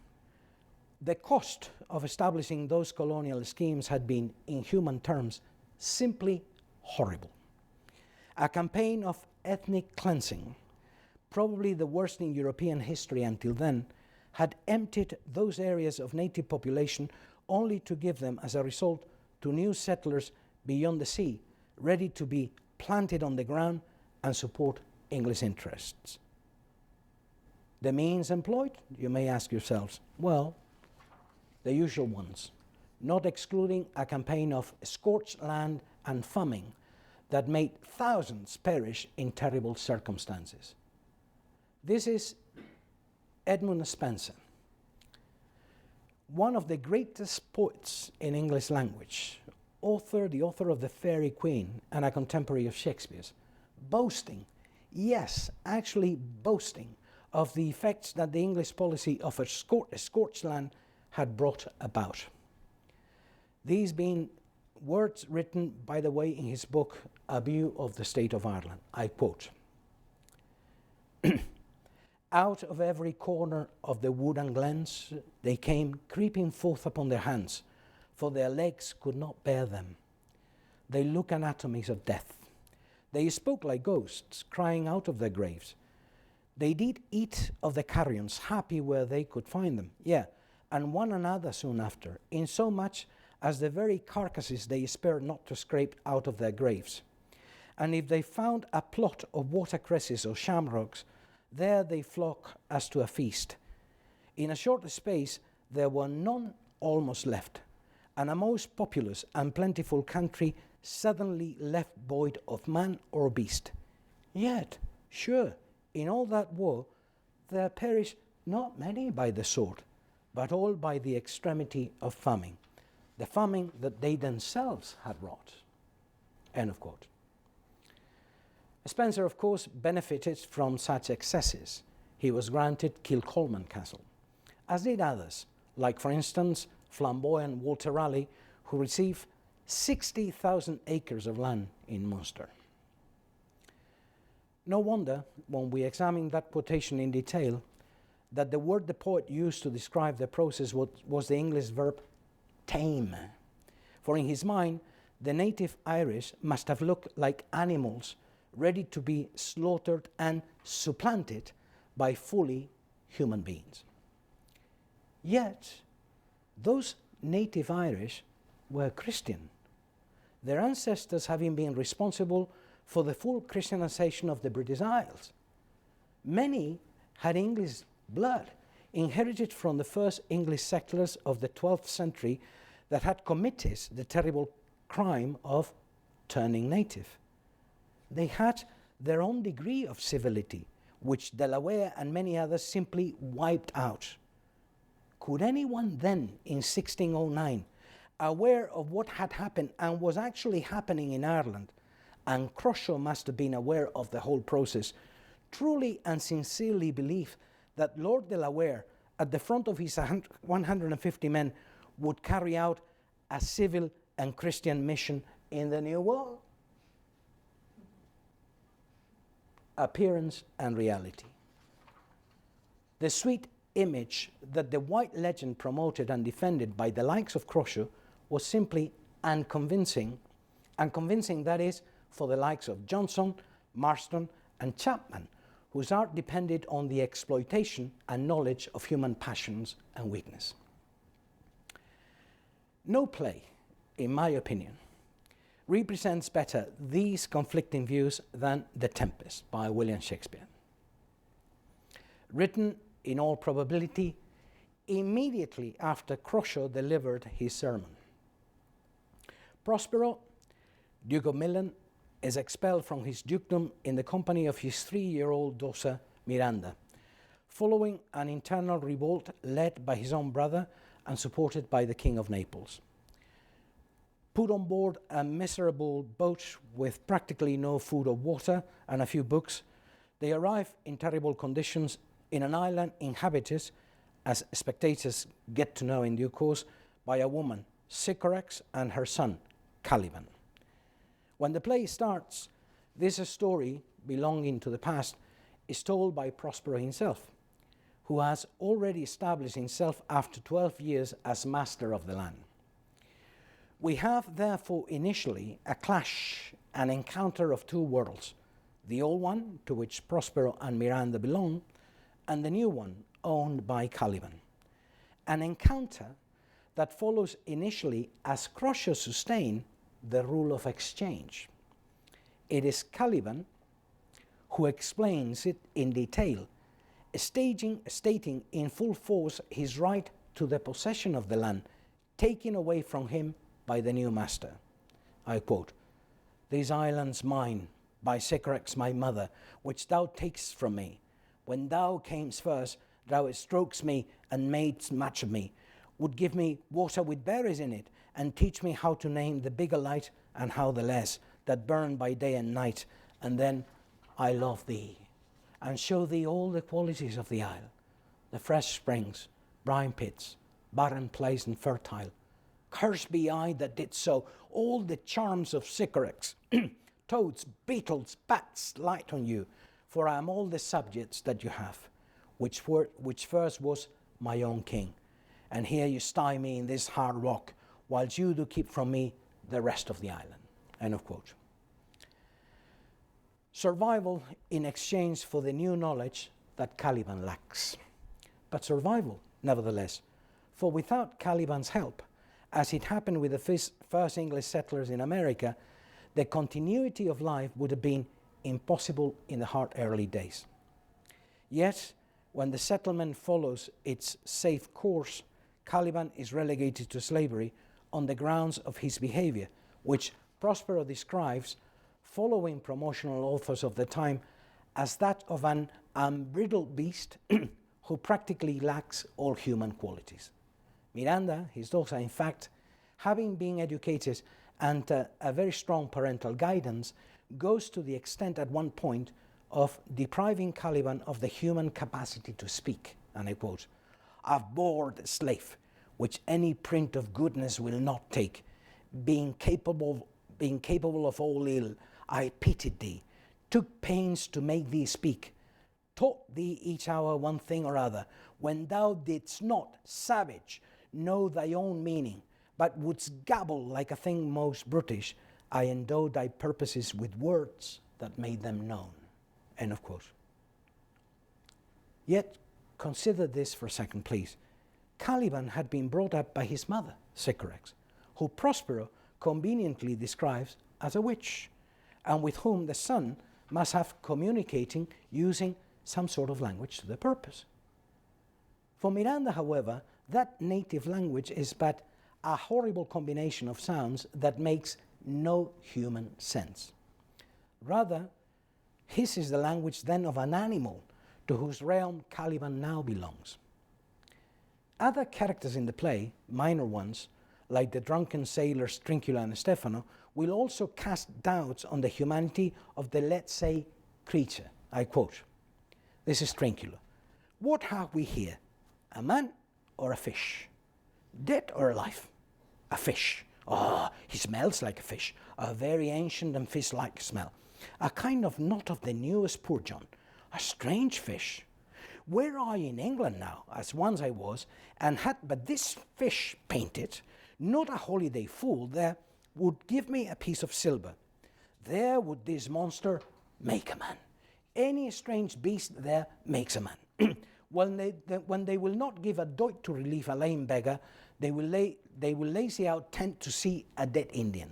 The cost of establishing those colonial schemes had been, in human terms, simply horrible. A campaign of ethnic cleansing, probably the worst in European history until then, had emptied those areas of native population only to give them, as a result, to new settlers beyond the sea, ready to be planted on the ground and support English interests. The means employed, you may ask yourselves, well, the usual ones, not excluding a campaign of scorched land and famine that made thousands perish in terrible circumstances. This is Edmund Spenser, one of the greatest poets in English language, the author of The Faerie Queene and a contemporary of Shakespeare's, boasting, yes, actually boasting, of the effects that the English policy of a scorched land had brought about. These being words written, by the way, in his book, A View of the State of Ireland. I quote, "Out of every corner of the wood and glens they came creeping forth upon their hands, for their legs could not bear them. They look anatomies of death. They spoke like ghosts, crying out of their graves. They did eat of the carrions, happy where they could find them, and one another soon after, insomuch as the very carcasses they spared not to scrape out of their graves. And if they found a plot of watercresses or shamrocks, there they flock as to a feast. In a short space there were none almost left, and a most populous and plentiful country suddenly left void of man or beast. Yet, sure, in all that war, there perished not many by the sword, but all by the extremity of famine, the famine that they themselves had wrought." End of quote. Spenser, of course, benefited from such excesses. He was granted Kilcolman Castle, as did others, like, for instance, flamboyant Walter Raleigh, who received 60,000 acres of land in Munster. No wonder, when we examine that quotation in detail, that the word the poet used to describe the process was the English verb tame. For in his mind, the native Irish must have looked like animals ready to be slaughtered and supplanted by fully human beings. Yet, those native Irish were Christian, their ancestors having been responsible for the full Christianization of the British Isles. Many had English blood, inherited from the first English settlers of the 12th century that had committed the terrible crime of turning native. They had their own degree of civility, which Delaware and many others simply wiped out. Could anyone then, in 1609, aware of what had happened and was actually happening in Ireland, and Croshaw must have been aware of the whole process, truly and sincerely believe that Lord Delaware, at the front of his 150 men, would carry out a civil and Christian mission in the New World? Appearance and reality. The sweet image that the white legend promoted and defended by the likes of Croshaw was simply unconvincing, that is, for the likes of Johnson, Marston, and Chapman, whose art depended on the exploitation and knowledge of human passions and weakness. No play, in my opinion, represents better these conflicting views than The Tempest by William Shakespeare. Written, in all probability, immediately after Croshaw delivered his sermon. Prospero, Duke of Milan, is expelled from his dukedom in the company of his 3-year-old daughter Miranda, following an internal revolt led by his own brother and supported by the King of Naples. Put on board a miserable boat with practically no food or water and a few books, they arrive in terrible conditions in an island inhabited, as spectators get to know in due course, by a woman, Sycorax, and her son, Caliban. When the play starts, this story, belonging to the past, is told by Prospero himself, who has already established himself after 12 years as master of the land. We have therefore initially a clash, an encounter of two worlds, the old one, to which Prospero and Miranda belong, and the new one, owned by Caliban. An encounter that follows initially as Croshaw sustained the rule of exchange. It is Caliban who explains it in detail, stating in full force his right to the possession of the land, taken away from him by the new master. I quote, "These islands mine, by Sycorax my mother, which thou takest from me. When thou camest first, thou strokest me and madest much of me, would give me water with berries in it, and teach me how to name the bigger light and how the less, that burn by day and night, and then I love thee, and show thee all the qualities of the isle, the fresh springs, brine pits, barren place and fertile. Cursed be I that did so, all the charms of Sycorax, toads, beetles, bats light on you, for I am all the subjects that you have, which first was my own king. And here you stay me in this hard rock, whilst you do keep from me the rest of the island." End of quote. Survival in exchange for the new knowledge that Caliban lacks. But survival, nevertheless, for without Caliban's help, as it happened with the first English settlers in America, the continuity of life would have been impossible in the hard early days. Yet, when the settlement follows its safe course, Caliban is relegated to slavery on the grounds of his behavior, which Prospero describes, following promotional authors of the time, as that of an unbridled beast who practically lacks all human qualities. Miranda, his daughter, in fact, having been educated under a very strong parental guidance, goes to the extent at one point of depriving Caliban of the human capacity to speak. And I quote, "I've bore the slave, which any print of goodness will not take. Being capable of all ill, I pitied thee, took pains to make thee speak, taught thee each hour one thing or other, when thou didst not, savage, know thy own meaning, but wouldst gabble like a thing most brutish, I endowed thy purposes with words that made them known." End of quote. Yet, consider this for a second, please. Caliban had been brought up by his mother, Sycorax, who Prospero conveniently describes as a witch, and with whom the son must have communicating using some sort of language to the purpose. For Miranda, however, that native language is but a horrible combination of sounds that makes no human sense. Rather, his is the language then of an animal to whose realm Caliban now belongs. Other characters in the play, minor ones, like the drunken sailors Trincula and Stefano, will also cast doubts on the humanity of the, let's say, creature. I quote, this is Trincula. "What have we here? A man or a fish? Dead or alive? A fish. Oh, he smells like a fish, a very ancient and fish-like smell. A kind of not of the newest purgeon, a strange fish. Were I in England now, as once I was, and had but this fish painted, not a holiday fool there would give me a piece of silver. There would this monster make a man. Any strange beast there makes a man. When they will not give a doit to relieve a lame beggar, They will lazy out tend to see a dead Indian,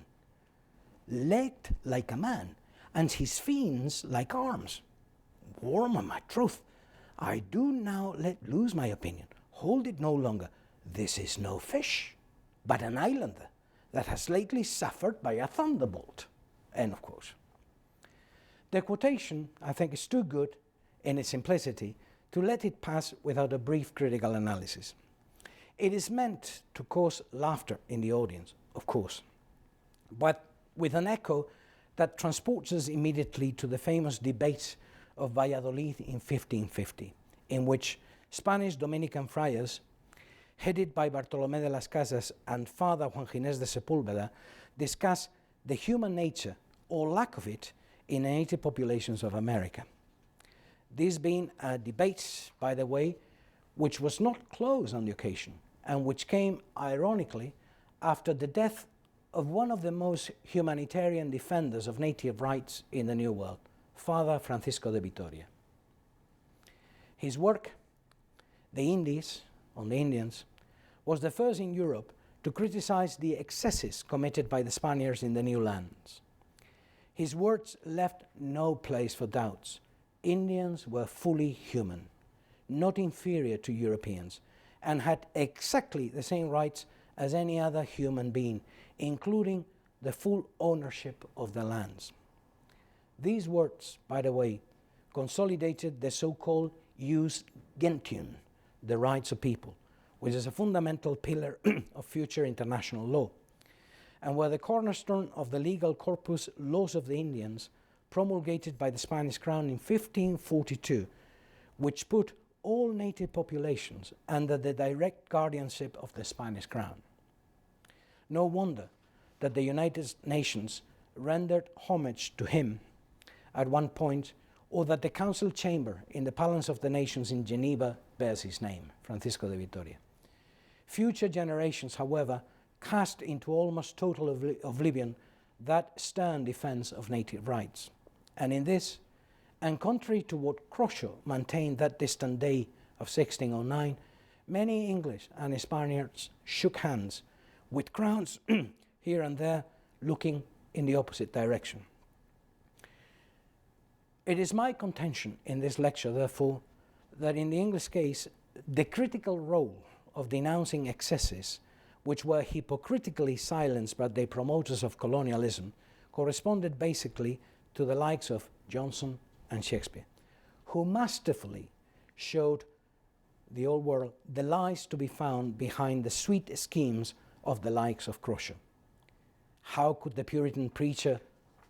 legged like a man, and his fins like arms. Warm on my troth, I do now let loose my opinion. Hold it no longer. This is no fish, but an islander that has lately suffered by a thunderbolt. End of quote. The quotation, I think, is too good in its simplicity to let it pass without a brief critical analysis. It is meant to cause laughter in the audience, of course, but with an echo that transports us immediately to the famous debate of Valladolid in 1550, in which Spanish Dominican friars, headed by Bartolomé de las Casas and Father Juan Ginés de Sepúlveda, discuss the human nature, or lack of it, in the native populations of America. This being a debate, by the way, which was not closed on the occasion, and which came, ironically, after the death of one of the most humanitarian defenders of native rights in the New World, Father Francisco de Vitoria. His work, The Indies, on the Indians, was the first in Europe to criticize the excesses committed by the Spaniards in the new lands. His words left no place for doubts. Indians were fully human, not inferior to Europeans, and had exactly the same rights as any other human being, including the full ownership of the lands. These words, by the way, consolidated the so-called jus gentium, the rights of people, which is a fundamental pillar of future international law, and were the cornerstone of the legal corpus laws of the Indians promulgated by the Spanish crown in 1542, which put all native populations under the direct guardianship of the Spanish crown. No wonder that the United Nations rendered homage to him at one point, or that the council chamber in the Palace of the Nations in Geneva bears his name, Francisco de Vitoria. Future generations, however, cast into almost total oblivion that stern defense of native rights. And in this, and contrary to what Croshaw maintained that distant day of 1609, many English and Spaniards shook hands, with crowns here and there looking in the opposite direction. It is my contention in this lecture, therefore, that in the English case, the critical role of denouncing excesses, which were hypocritically silenced by the promoters of colonialism, corresponded basically to the likes of Johnson and Shakespeare, who masterfully showed the old world the lies to be found behind the sweet schemes of the likes of Croshaw. How could the Puritan preacher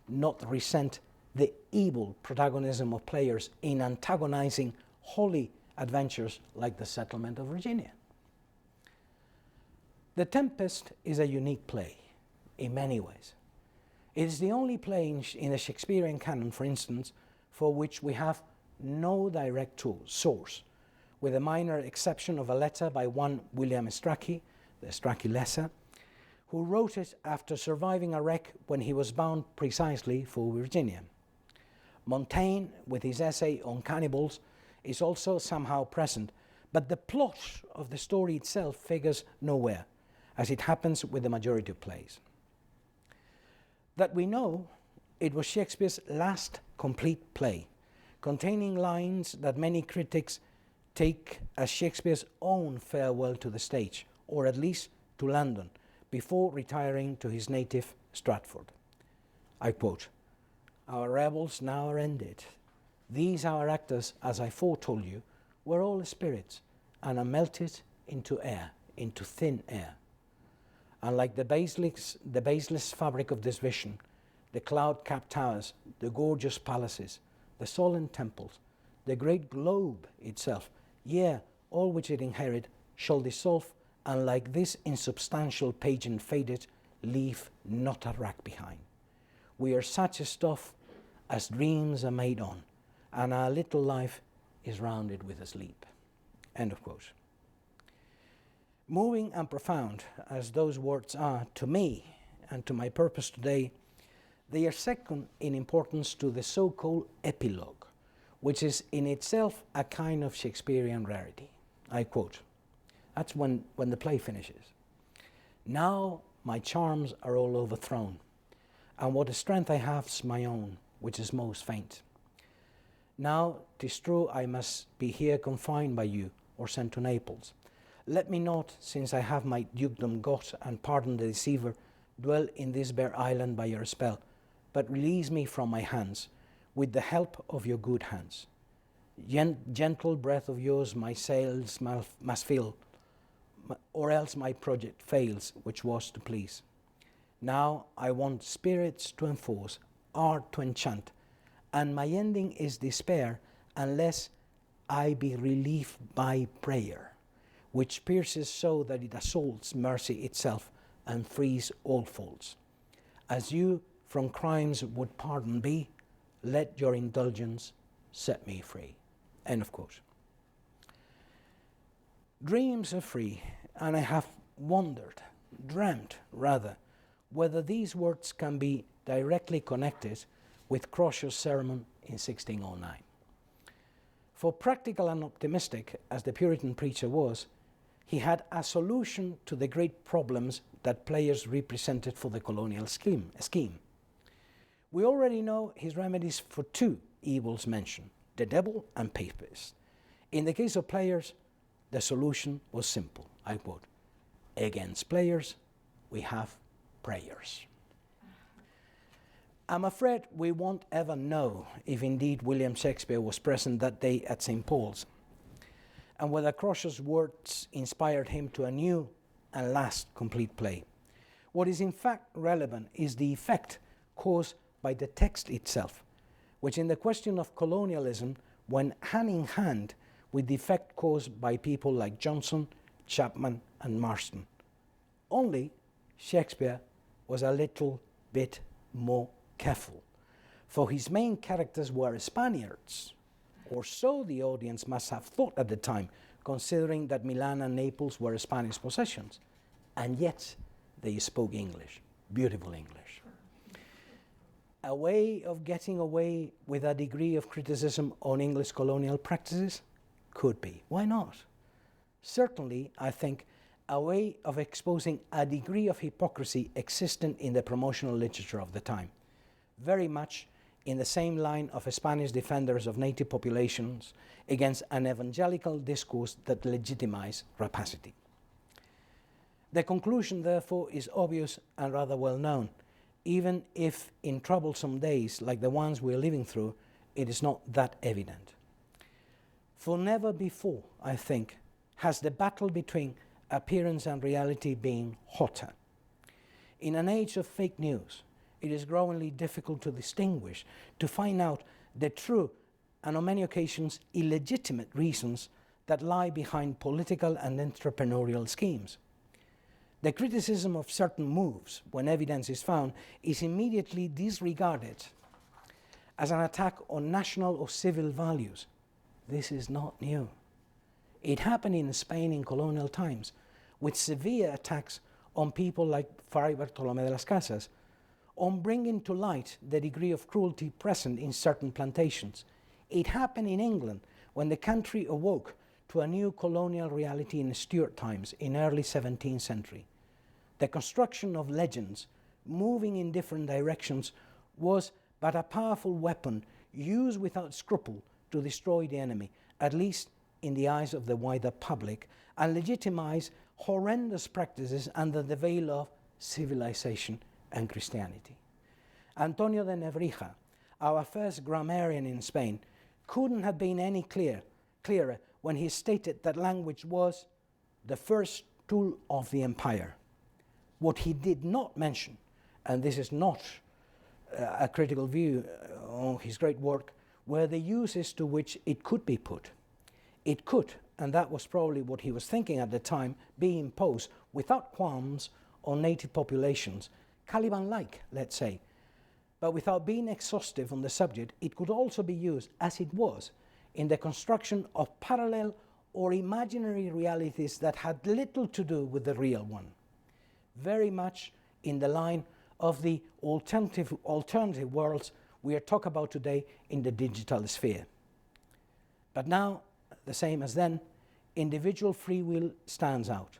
not resent the evil protagonism of players in antagonizing holy adventures like the settlement of Virginia? The Tempest is a unique play in many ways. It is the only play in the Shakespearean canon, for instance, for which we have no direct source, with a minor exception of a letter by one William Strachey, the Strachey Lesser, who wrote it after surviving a wreck when he was bound precisely for Virginia. Montaigne, with his essay on cannibals, is also somehow present, but the plot of the story itself figures nowhere, as it happens with the majority of plays. That we know, it was Shakespeare's last complete play, containing lines that many critics take as Shakespeare's own farewell to the stage, or at least to London, before retiring to his native Stratford. I quote, "Our revels now are ended. These our actors, as I foretold you, were all spirits, and are melted into air, into thin air. And like the baseless fabric of this vision, the cloud-capped towers, the gorgeous palaces, the solemn temples, the great globe itself, yea, all which it inherit, shall dissolve, and like this insubstantial pageant faded, leave not a rack behind. We are such a stuff as dreams are made on, and our little life is rounded with a sleep." End of quote. Moving and profound as those words are to me and to my purpose today, they are second in importance to the so-called epilogue, which is in itself a kind of Shakespearean rarity. I quote, that's when the play finishes. Now my charms are all overthrown, and what strength I have's my own, which is most faint. Now 'tis true I must be here confined by you, or sent to Naples. Let me not, since I have my dukedom got, and pardon the deceiver, dwell in this bare island by your spell, but release me from my hands, with the help of your good hands. Gentle breath of yours my sails must fill, or else my project fails, which was to please. Now I want spirits to enforce, art to enchant, and my ending is despair, unless I be relieved by prayer, which pierces so that it assaults mercy itself and frees all faults. As you from crimes would pardon be, let your indulgence set me free. End of quote. Dreams are free, and I have dreamt rather, whether these words can be directly connected with Crossio's sermon in 1609. For practical and optimistic, as the Puritan preacher was, he had a solution to the great problems that players represented for the colonial scheme. We already know his remedies for two evils mentioned, the devil and papists. In the case of players, the solution was simple. I quote, "Against players, we have prayers." I'm afraid we won't ever know if indeed William Shakespeare was present that day at St. Paul's, and whether Crossio's words inspired him to a new and last complete play. What is in fact relevant is the effect caused by the text itself, which in the question of colonialism went hand in hand with the effect caused by people like Johnson, Chapman, and Marston. Only Shakespeare was a little bit more careful, for his main characters were Spaniards, or so the audience must have thought at the time, considering that Milan and Naples were Spanish possessions, and yet they spoke English, beautiful English. A way of getting away with a degree of criticism on English colonial practices? Could be. Why not? Certainly, I think, a way of exposing a degree of hypocrisy existent in the promotional literature of the time, very much in the same line of Spanish defenders of native populations against an evangelical discourse that legitimized rapacity. The conclusion, therefore, is obvious and rather well known, even if in troublesome days like the ones we are living through, it is not that evident. For never before, I think, has the battle between appearance and reality been hotter. In an age of fake news, it is growingly difficult to distinguish, to find out the true and on many occasions illegitimate reasons that lie behind political and entrepreneurial schemes. The criticism of certain moves, when evidence is found, is immediately disregarded as an attack on national or civil values. This is not new. It happened in Spain in colonial times, with severe attacks on people like Fray Bartolomé de las Casas, on bringing to light the degree of cruelty present in certain plantations. It happened in England when the country awoke to a new colonial reality in Stuart times in early 17th century. The construction of legends, moving in different directions, was but a powerful weapon used without scruple to destroy the enemy, at least in the eyes of the wider public, and legitimize horrendous practices under the veil of civilization and Christianity. Antonio de Nebrija, our first grammarian in Spain, couldn't have been any clearer when he stated that language was the first tool of the empire. What he did not mention, and this is not a critical view on his great work, were the uses to which it could be put. It could, and that was probably what he was thinking at the time, be imposed without qualms on native populations, Caliban-like, let's say. But without being exhaustive on the subject, it could also be used, as it was, in the construction of parallel or imaginary realities that had little to do with the real one. Very much in the line of the alternative worlds we are talking about today in the digital sphere. But now, the same as then, individual free will stands out.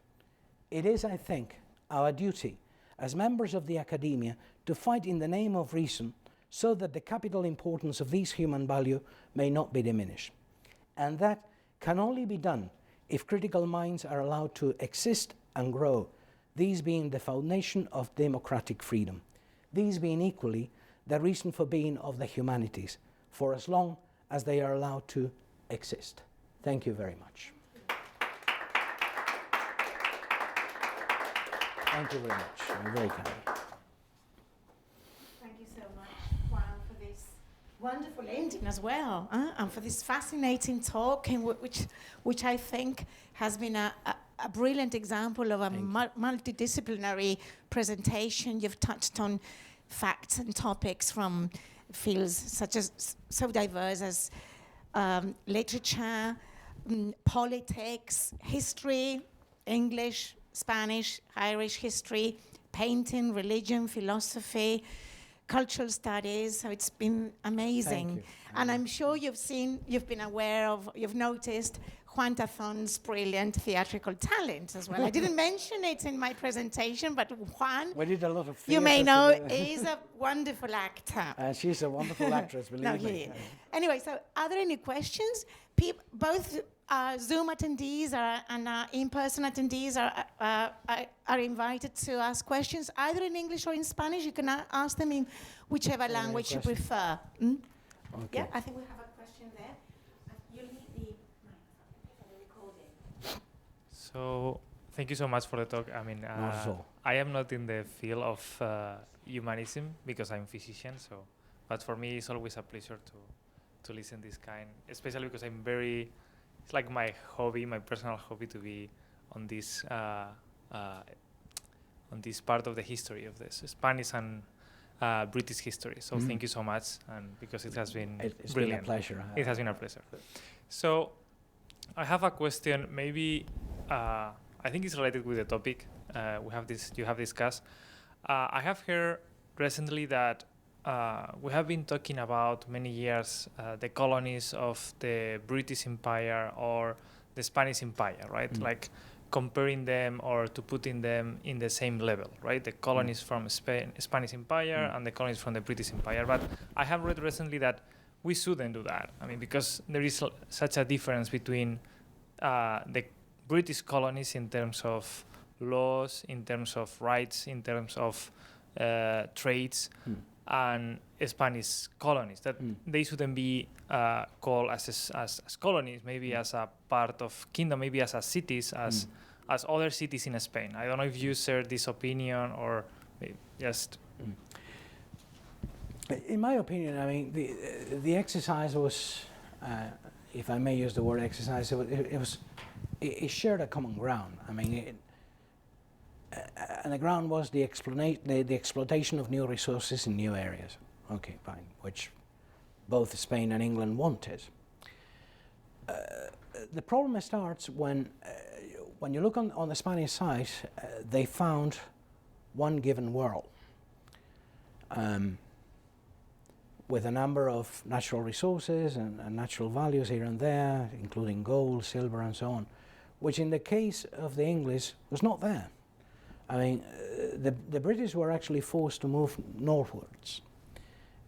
It is, I think, our duty as members of the academia to fight in the name of reason so that the capital importance of these human values may not be diminished. And that can only be done if critical minds are allowed to exist and grow, these being the foundation of democratic freedom, these being equally the reason for being of the humanities, for as long as they are allowed to exist. Thank you very much. Thank you very much. You're very kind. Thank you so much, Juan, for this wonderful ending as well, and for this fascinating talk, which I think has been a brilliant example of a multidisciplinary presentation. You've touched on facts and topics from fields such as so diverse as literature, politics, history, English, Spanish, Irish history, painting, religion, philosophy, cultural studies. So it's been amazing. And I'm sure you've been aware of, you've noticed Juan Tazón's brilliant theatrical talent as well. I didn't mention it in my presentation, but Juan, we did a lot of you may know, is a wonderful actor. She's a wonderful actress, believe me. Anyway, so are there any questions? Both Zoom attendees and in-person attendees are invited to ask questions, either in English or in Spanish. You can ask them in whichever language you prefer. Okay. Yeah, I think we have a question there. You'll need the microphone for the recording. So, thank you so much for the talk. I mean, I am not in the field of humanism because I'm a physician. So, but for me, it's always a pleasure to listen this kind, especially because I'm very. It's like my hobby, my personal hobby, to be on this part of the history of this Spanish and British history. So thank you so much, and because it has been it's brilliant. Been a pleasure. It has been a pleasure. So I have a question. Maybe I think it's related with the topic you have discussed. I have heard recently that. We have been talking about many years the colonies of the British Empire or the Spanish Empire, right? Like comparing them or to putting them in the same level, right? The colonies from Spanish Empire and the colonies from the British Empire. But I have read recently that we shouldn't do that. I mean, because there is such a difference between the British colonies in terms of laws, in terms of rights, in terms of trades, and Spanish colonies, that they shouldn't be called as colonies, maybe as a part of kingdom, maybe as cities, as other cities in Spain. I don't know if you share this opinion or just. In my opinion, I mean, the exercise was, if I may use the word exercise, it shared a common ground. I mean, and the ground was the exploitation of new resources in new areas. Okay, fine, which both Spain and England wanted. The problem starts when you look on the Spanish side, they found one given world with a number of natural resources and natural values here and there, including gold, silver, and so on, which in the case of the English was not there. I mean, the British were actually forced to move northwards,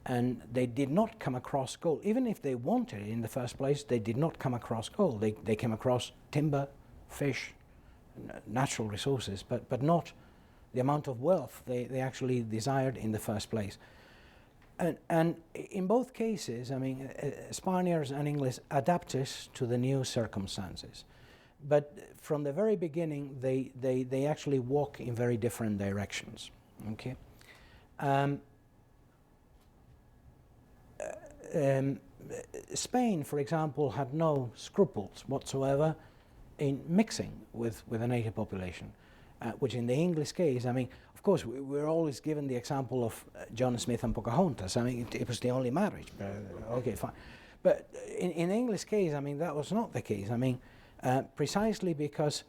and they did not come across gold. Even if they wanted it in the first place, they did not come across gold. They came across timber, fish, natural resources, but not the amount of wealth they actually desired in the first place. And in both cases, I mean, Spaniards and English adapted to the new circumstances. But from the very beginning, they actually walk in very different directions. Okay. Spain, for example, had no scruples whatsoever in mixing with the native population, which in the English case, I mean, of course, we're always given the example of John Smith and Pocahontas. I mean, it was the only marriage. Okay, fine. But in the English case, I mean, that was not the case. I mean, precisely because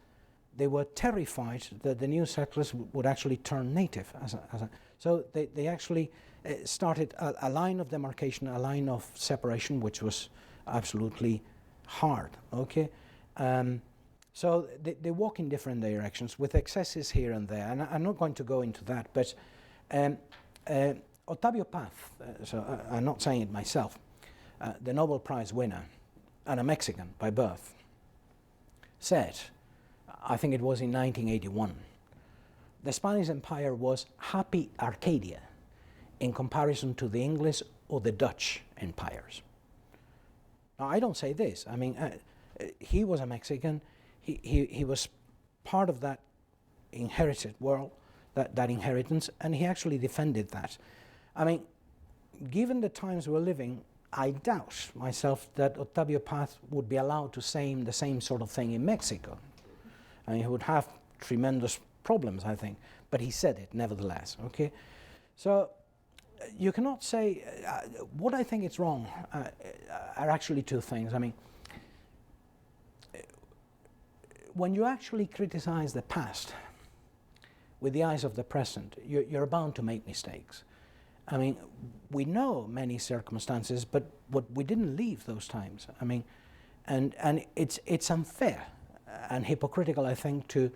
they were terrified that the new settlers would actually turn native. So they actually started a line of demarcation, a line of separation, which was absolutely hard. Okay, So they walk in different directions with excesses here and there, and I'm not going to go into that, but Octavio Paz, so I'm not saying it myself, the Nobel Prize winner, and a Mexican by birth, said, I think it was in 1981, the Spanish Empire was happy Arcadia in comparison to the English or the Dutch empires. Now, I don't say this. I mean, he was a Mexican. He was part of that inherited world, that inheritance, and he actually defended that. I mean, given the times we're living, I doubt myself that Octavio Paz would be allowed to say the same sort of thing in Mexico. I mean, he would have tremendous problems, I think, but he said it nevertheless, okay? So you cannot say, what I think is wrong are actually two things. I mean, when you actually criticize the past with the eyes of the present, you're bound to make mistakes. I mean, we know many circumstances, but we didn't leave those times. I mean, and it's unfair and hypocritical, I think, to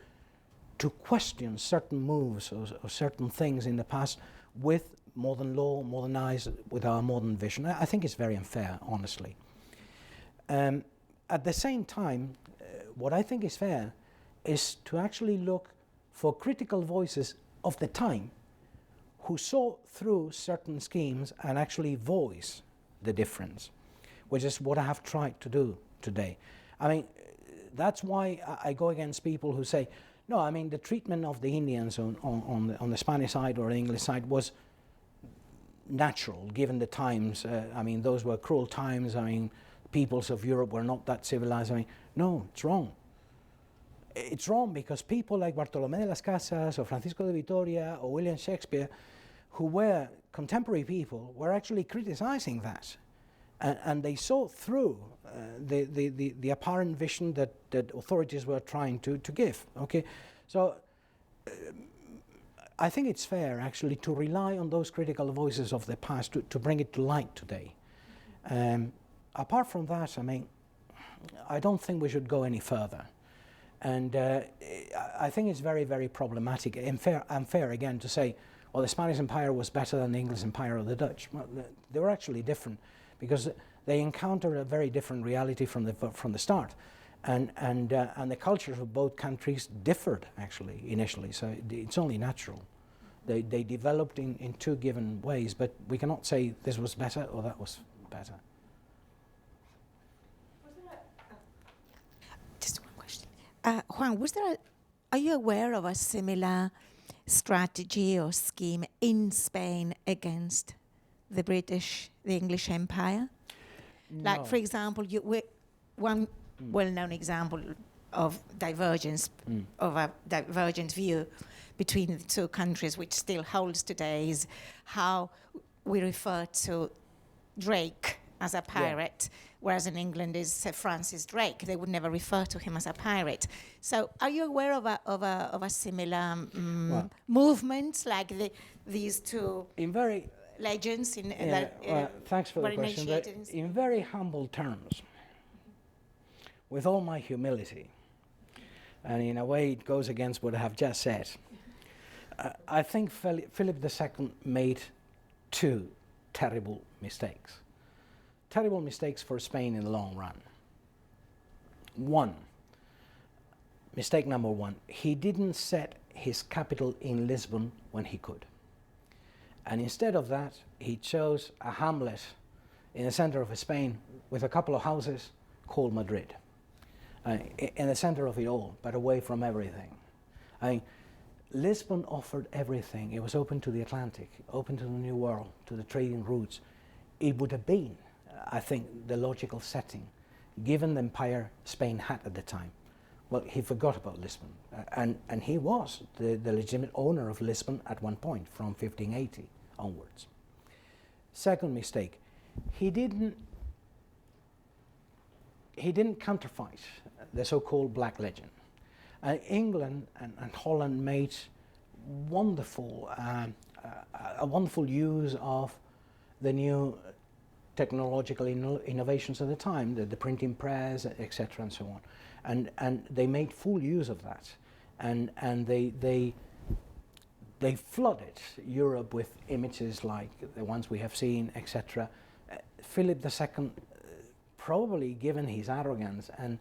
question certain moves or certain things in the past with modern law, modern eyes, with our modern vision. I think it's very unfair, honestly. At the same time, what I think is fair is to actually look for critical voices of the time who saw through certain schemes and actually voice the difference, which is what I have tried to do today. I mean, that's why I go against people who say, no, I mean, the treatment of the Indians on the Spanish side or the English side was natural, given the times. I mean, those were cruel times. I mean, peoples of Europe were not that civilized. I mean, no, it's wrong. It's wrong because people like Bartolomé de las Casas or Francisco de Vitoria or William Shakespeare, who were contemporary people, were actually criticizing that. And they saw through the apparent vision that authorities were trying to give, okay? So I think it's fair, actually, to rely on those critical voices of the past to bring it to light today. Apart from that, I mean, I don't think we should go any further. And I think it's very, very problematic and unfair, again, to say, well, the Spanish Empire was better than the English Empire or the Dutch. Well, they were actually different because they encountered a very different reality from the start. And the cultures of both countries differed, actually, initially. So it's only natural. They developed in two given ways, but we cannot say this was better or that was better. Just one question. Juan, are you aware of a similar strategy or scheme in Spain against the English Empire? No. Like, for example, one well-known example of of a divergent view between the two countries, which still holds today, is how we refer to Drake as a pirate, whereas in England is Sir Francis Drake. They would never refer to him as a pirate. So, are you aware of a similar movement like these two legends? Thanks for the question. But in very humble terms, with all my humility, and in a way it goes against what I have just said, I think Philip II made two terrible mistakes. Terrible mistakes for Spain in the long run. Mistake number one, he didn't set his capital in Lisbon when he could. And instead of that, he chose a hamlet in the center of Spain with a couple of houses called Madrid. In the center of it all, but away from everything. Lisbon offered everything. It was open to the Atlantic, open to the New World, to the trading routes. It would have been, I think, the logical setting, given the empire Spain had at the time. Well, he forgot about Lisbon, and he was the legitimate owner of Lisbon at one point, from 1580 onwards. Second mistake, he didn't counterfeit the so-called Black Legend. England and Holland made a wonderful use of the new technological innovations of the time, the printing press, etc., and so on. and they made full use of that, and they flooded Europe with images like the ones we have seen, etc. Philip II, probably given his arrogance, and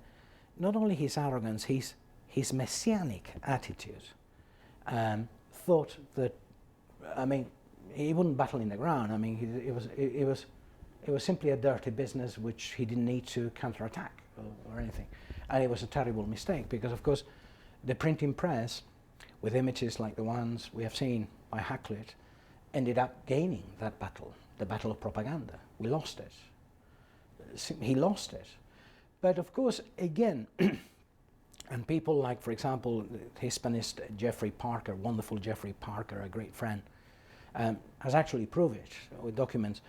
not only his arrogance, his messianic attitude, thought that, I mean, he wouldn't battle in the ground. I mean, it was simply a dirty business which he didn't need to counterattack or anything, and it was a terrible mistake because, of course, the printing press, with images like the ones we have seen by Hakluyt, ended up gaining that battle, the battle of propaganda. We lost it. He lost it. But of course, again, and people like, for example, the Hispanist Jeffrey Parker, wonderful Jeffrey Parker, a great friend, has actually proved it with documents.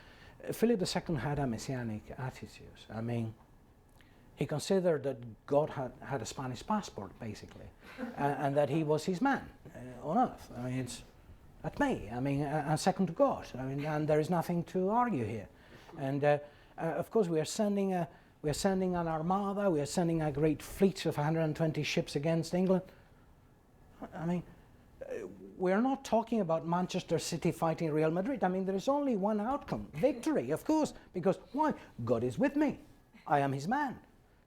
Philip II had a messianic attitude. I mean, he considered that God had a Spanish passport, basically, and that he was his man on earth. I mean, it's at me. I mean, and second to God. I mean, and there is nothing to argue here. And of course, we are sending an armada. We are sending a great fleet of 120 ships against England. I mean, we are not talking about Manchester City fighting Real Madrid. I mean, there is only one outcome: victory, of course. Because why? God is with me. I am His man.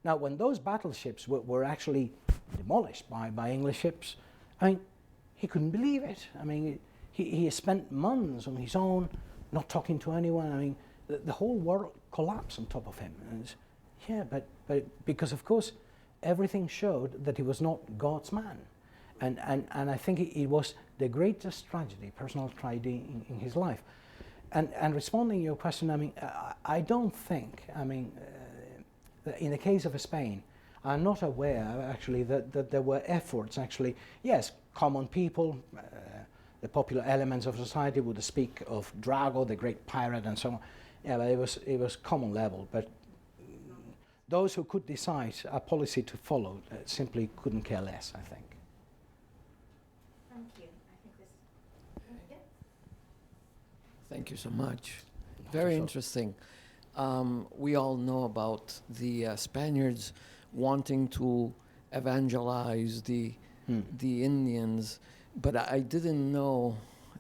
Now, when those battleships were actually demolished by English ships, I mean, he couldn't believe it. I mean, he spent months on his own, not talking to anyone. I mean, the whole world collapsed on top of him. And yeah, but because, of course, everything showed that he was not God's man. And I think it was the greatest tragedy, personal tragedy in his life. And responding to your question, I mean, I don't think, I mean, in the case of Spain, I'm not aware actually that there were efforts actually, yes, common people, the popular elements of society would speak of Drago, the great pirate, and so on. Yeah, but it was common level. But those who could decide a policy to follow simply couldn't care less, I think. Thank you. I think this. Yeah. Thank you so much. Very interesting. We all know about the Spaniards wanting to evangelize the Indians, but I didn't know,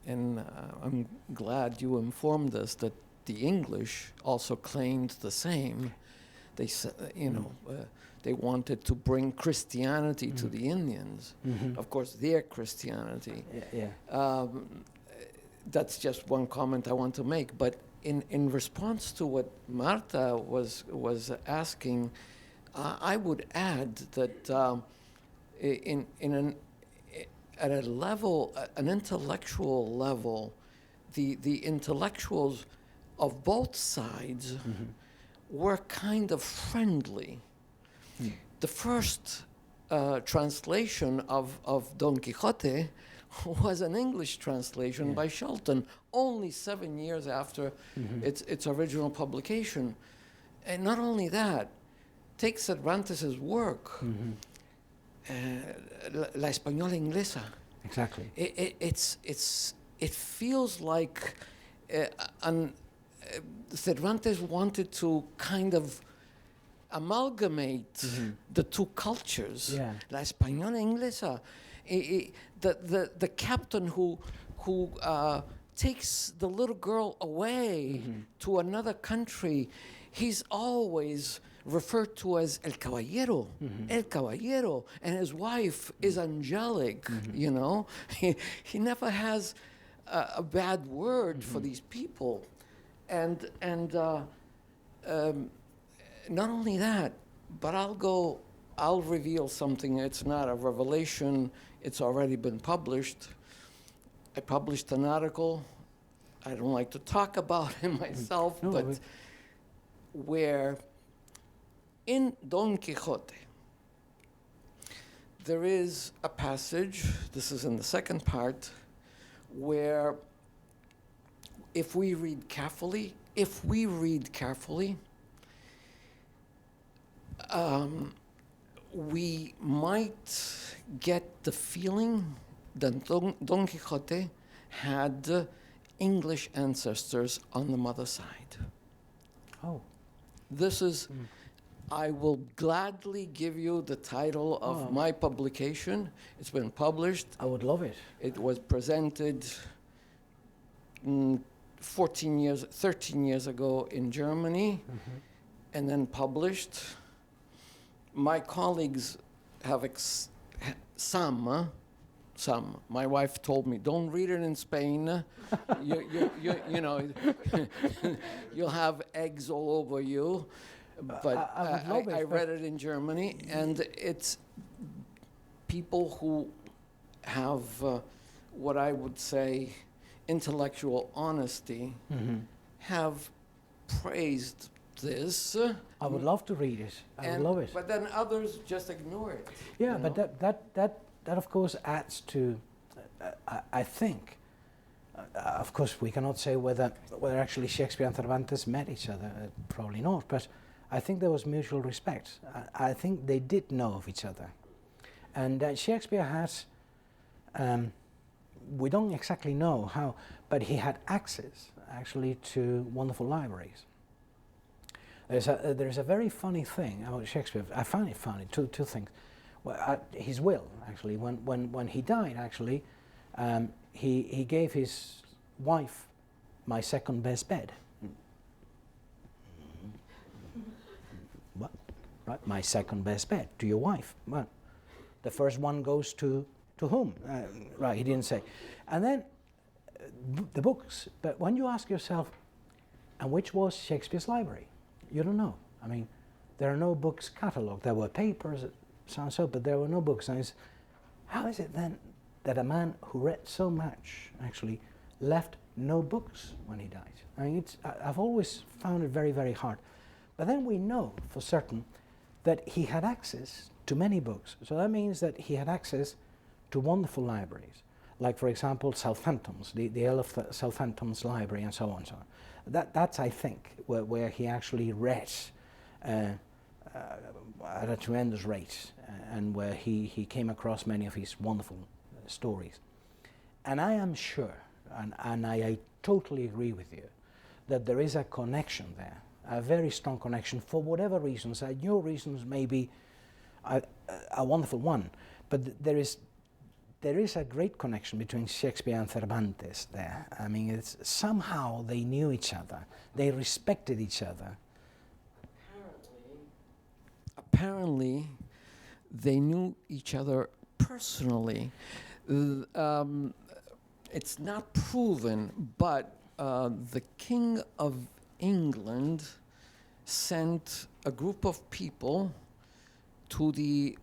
and I'm glad you informed us that the English also claimed the same. They said, they wanted to bring Christianity to the Indians. Of course, their Christianity. Yeah. That's just one comment I want to make. But in response to what Marta was asking, I would add that at a level, an intellectual level, the intellectuals of both sides were kind of friendly. The first translation of Don Quixote was an English translation by Shelton, only 7 years after its original publication. And not only that, take Cervantes' work, La Española Inglesa. Exactly. It feels like Cervantes wanted to kind of amalgamate the two cultures. Yeah. La Española Inglesa. The captain who takes the little girl away to another country, he's always referred to as El Caballero, El Caballero, and his wife is angelic, you know. He never has a bad word for these people. And not only that, but I'll reveal something. It's not a revelation. It's already been published. I published an article. I don't like to talk about it myself, but where in Don Quixote, there is a passage, this is in the second part, where if we read carefully, we might get the feeling that Don Quixote had English ancestors on the mother side. Oh. This is I will gladly give you the title of my publication. It's been published. I would love it. It was presented 13 years ago in Germany, and then published. My colleagues have some. My wife told me, don't read it in Spain. You know, you'll have eggs all over you. But I read it in Germany, and it's people who have what I would say intellectual honesty have praised this. I would love to read it. I would love it. But then others just ignore it. Yeah, but that of course adds to, I think, of course we cannot say whether actually Shakespeare and Cervantes met each other, probably not, but I think there was mutual respect. I think they did know of each other. And Shakespeare has, we don't exactly know how, but he had access actually to wonderful libraries. There's a very funny thing about Shakespeare. I find it funny, two things. Well, his will, actually, when he died, actually, he gave his wife my second best bed. What? Right, my second best bed to your wife. Well, the first one goes to whom? Right, he didn't say. And then the books. But when you ask yourself, and which was Shakespeare's library? You don't know. I mean, there are no books catalogued. There were papers, so and so, but there were no books. And how is it then that a man who read so much actually left no books when he died? I mean, I've always found it very, very hard. But then we know for certain that he had access to many books. So that means that he had access to wonderful libraries, like, for example, Southampton's, the Earl of Southampton's library, and so on and so on. That's, I think, where he actually read at a tremendous rate, and where he came across many of his wonderful stories. And I am sure, and I totally agree with you, that there is a connection there, a very strong connection, for whatever reasons. Your reasons may be a wonderful one, but there is a great connection between Shakespeare and Cervantes there. I mean, it's somehow they knew each other, they respected each other. Apparently, they knew each other personally. It's not proven, but the King of England sent a group of people to the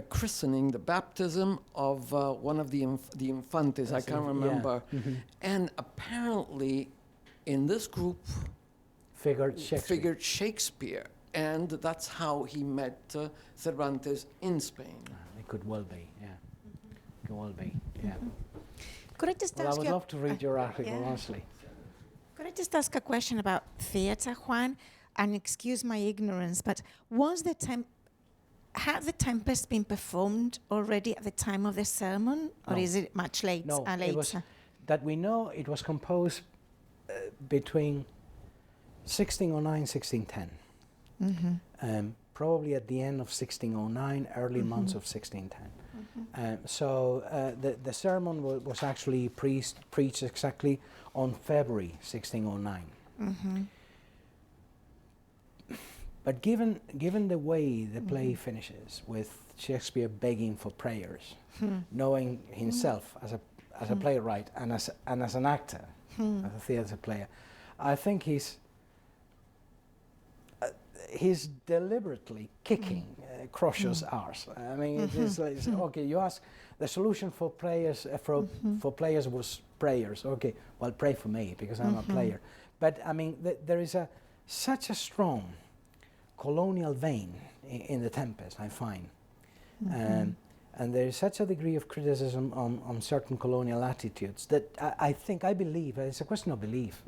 christening, the baptism of one of the infantes, I can't remember. Yeah. And apparently, in this group, figured Shakespeare. And that's how he met Cervantes in Spain. It could well be, yeah. Could well be, yeah. Could I just ask I would love to read your article, honestly. Could I just ask a question about theatre, Juan? And excuse my ignorance, but had the Tempest been performed already at the time of the sermon, or is it much later? No, that we know it was composed between 1609 and 1610. Probably at the end of 1609, early months of 1610. So the sermon was actually preached exactly on February 1609. But given the way the play finishes, with Shakespeare begging for prayers, knowing himself as a playwright and as an actor, as a theatre player, I think he's deliberately kicking Crossh's arse. I mean, it's okay. You ask, the solution for prayers for players was prayers. Okay, well, pray for me because I'm a player. But I mean, there is such a strong colonial vein in the Tempest, I find, and there is such a degree of criticism on certain colonial attitudes that I believe it's a question of belief.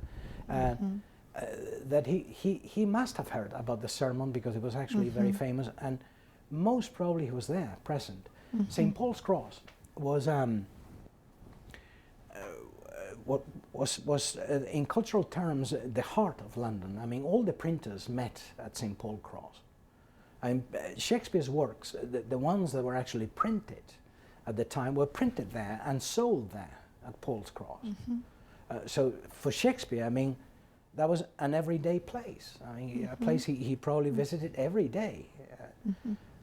That he must have heard about the sermon because it was actually very famous, and most probably he was there, present. St. Paul's Cross was in cultural terms the heart of London. I mean, all the printers met at St. Paul's Cross. Shakespeare's works, the ones that were actually printed at the time, were printed there and sold there at Paul's Cross. So for Shakespeare, I mean, that was an everyday place. I mean, a place he probably visited every day.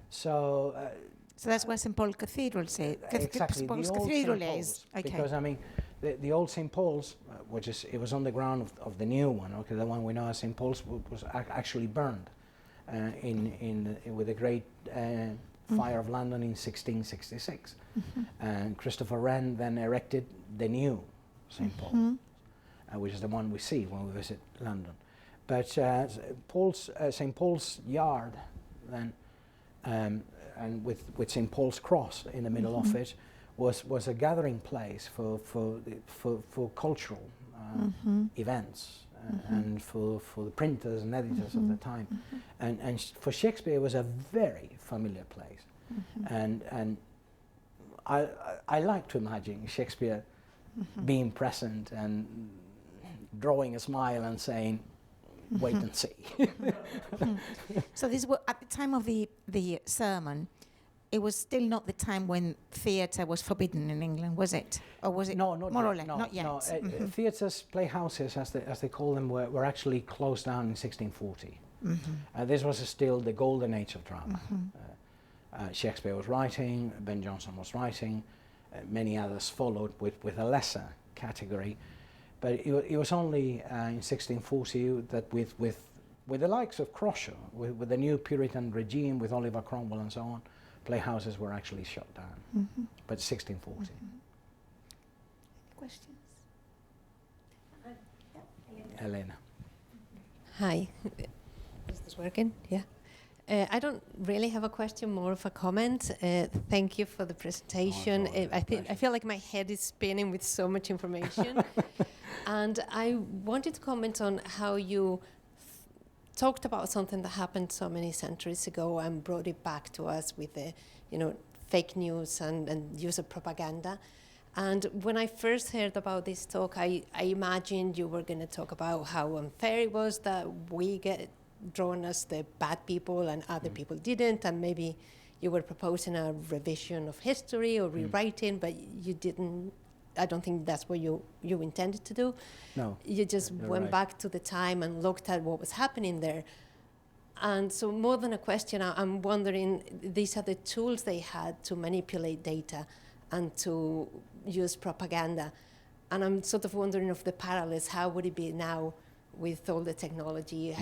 So that's where St. Paul Cathedral is. Exactly, St. Paul's the old Cathedral St. is. Paul's, because I mean, the old St. Paul's, it was on the ground of the new one. Okay, the one we know as St. Paul's was actually burned with the Great Fire of London in 1666, and Christopher Wren then erected the new St. Paul, which is the one we see when we visit London. But St. Paul's Yard then. And with St. Paul's Cross in the middle of it, was a gathering place for cultural events and for the printers and editors of the time. And for Shakespeare, it was a very familiar place. And I like to imagine Shakespeare being present and drawing a smile and saying, wait and see. So this was at the time of the sermon. It was still not the time when theatre was forbidden in England, was it? Or was it No, not more yet, or less? no, Not yet. no. Theatres, playhouses, as they call them, were actually closed down in 1640. This was still the golden age of drama. Shakespeare was writing, Ben Jonson was writing, many others followed with a lesser category. But it was only in 1640 that with the likes of Croshaw, with the new Puritan regime, with Oliver Cromwell and so on, playhouses were actually shut down. But 1640. Questions? Elena. Hi. Is this working? Yeah. I don't really have a question, more of a comment. Thank you for the presentation. I feel like my head is spinning with so much information. And I wanted to comment on how you talked about something that happened so many centuries ago and brought it back to us with the, fake news and use of propaganda. And when I first heard about this talk, I imagined you were going to talk about how unfair it was that we get drawn as the bad people and other people didn't, and maybe you were proposing a revision of history or rewriting, but you didn't. I don't think that's what you intended to do. No. You just went back to the time and looked at what was happening there. And so more than a question, I'm wondering, these are the tools they had to manipulate data and to use propaganda. And I'm sort of wondering of the parallels, how would it be now with all the technology?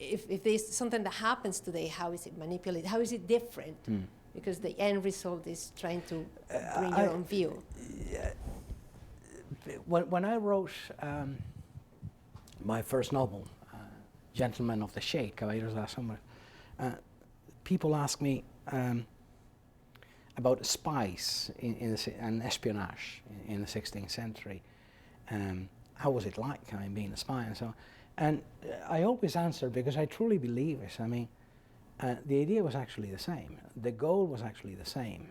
If there's something that happens today, how is it manipulated? How is it different? Because the end result is trying to bring your own view. When I wrote my first novel, Gentlemen of the Shade, Caballeros de la Sombra, people ask me about spies and espionage in the 16th century. How was it like, being a spy and so on? And I always answer, because I truly believe it. I mean, the idea was actually the same. The goal was actually the same.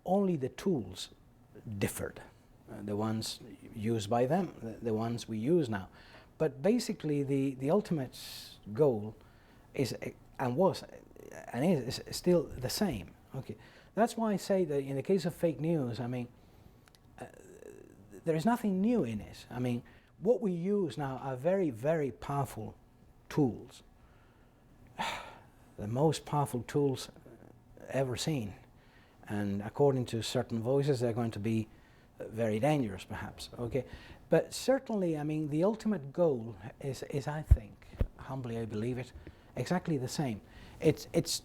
Only the tools differed. The ones used by them, the ones we use now. But basically, the ultimate goal is and was and is still the same. Okay, that's why I say that in the case of fake news, I mean, there is nothing new in it. I mean, what we use now are very, very powerful tools. The most powerful tools ever seen. And according to certain voices, they're going to be very dangerous, perhaps. Okay, but certainly, I mean, the ultimate goal is I think, humbly I believe it, exactly the same. It's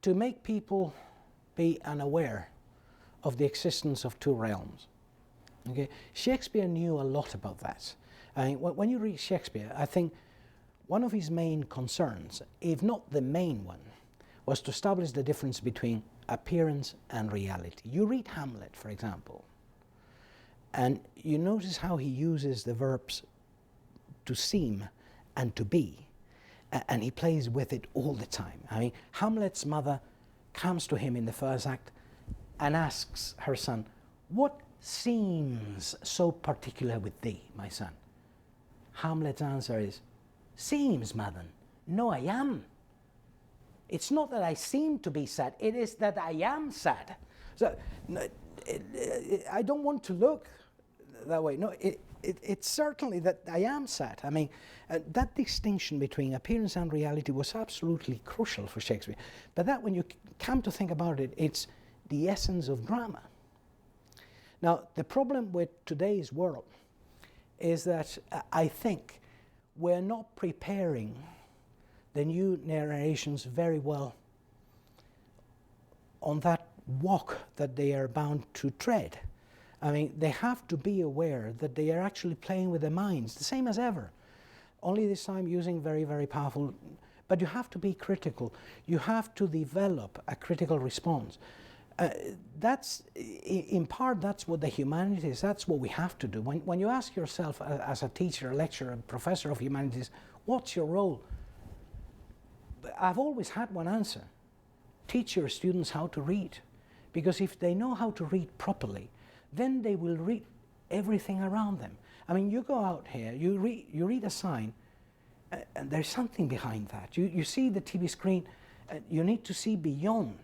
to make people be unaware of the existence of two realms. Okay, Shakespeare knew a lot about that. I mean, when you read Shakespeare, I think one of his main concerns, if not the main one, was to establish the difference between appearance and reality. You read Hamlet, for example, and you notice how he uses the verbs to seem and to be, and he plays with it all the time. I mean, Hamlet's mother comes to him in the first act and asks her son, "What seems so particular with thee, my son?" Hamlet's answer is, "Seems, madam? No, I am. It's not that I seem to be sad, it is that I am sad. So I don't want to look that way. No, it's certainly that I am sad. I mean, that distinction between appearance and reality was absolutely crucial for Shakespeare. But that, when you come to think about it, it's the essence of drama. Now, the problem with today's world is that I think we're not preparing the new narrations very well on that walk that they are bound to tread. I mean, they have to be aware that they are actually playing with their minds, the same as ever, only this time using very, very powerful, but you have to be critical. You have to develop a critical response. That's, in part, that's what the humanities, that's what we have to do. When you ask yourself as a teacher, a lecturer, a professor of humanities, what's your role? I've always had one answer. Teach your students how to read. Because if they know how to read properly, then they will read everything around them. I mean, you go out here, you read a sign, and there's something behind that. You see the TV screen, you need to see beyond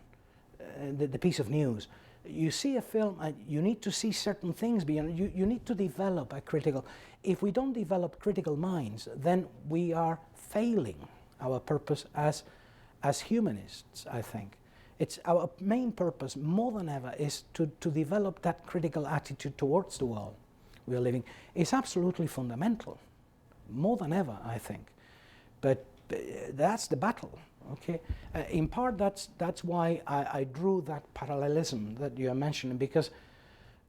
the piece of news. You see a film, you need to see certain things beyond. You need to develop a critical. If we don't develop critical minds, then we are failing our purpose as humanists, I think. It's our main purpose, more than ever, is to develop that critical attitude towards the world we are living. It's absolutely fundamental, more than ever, I think. But that's the battle, okay? In part, that's why I drew that parallelism that you are mentioning, because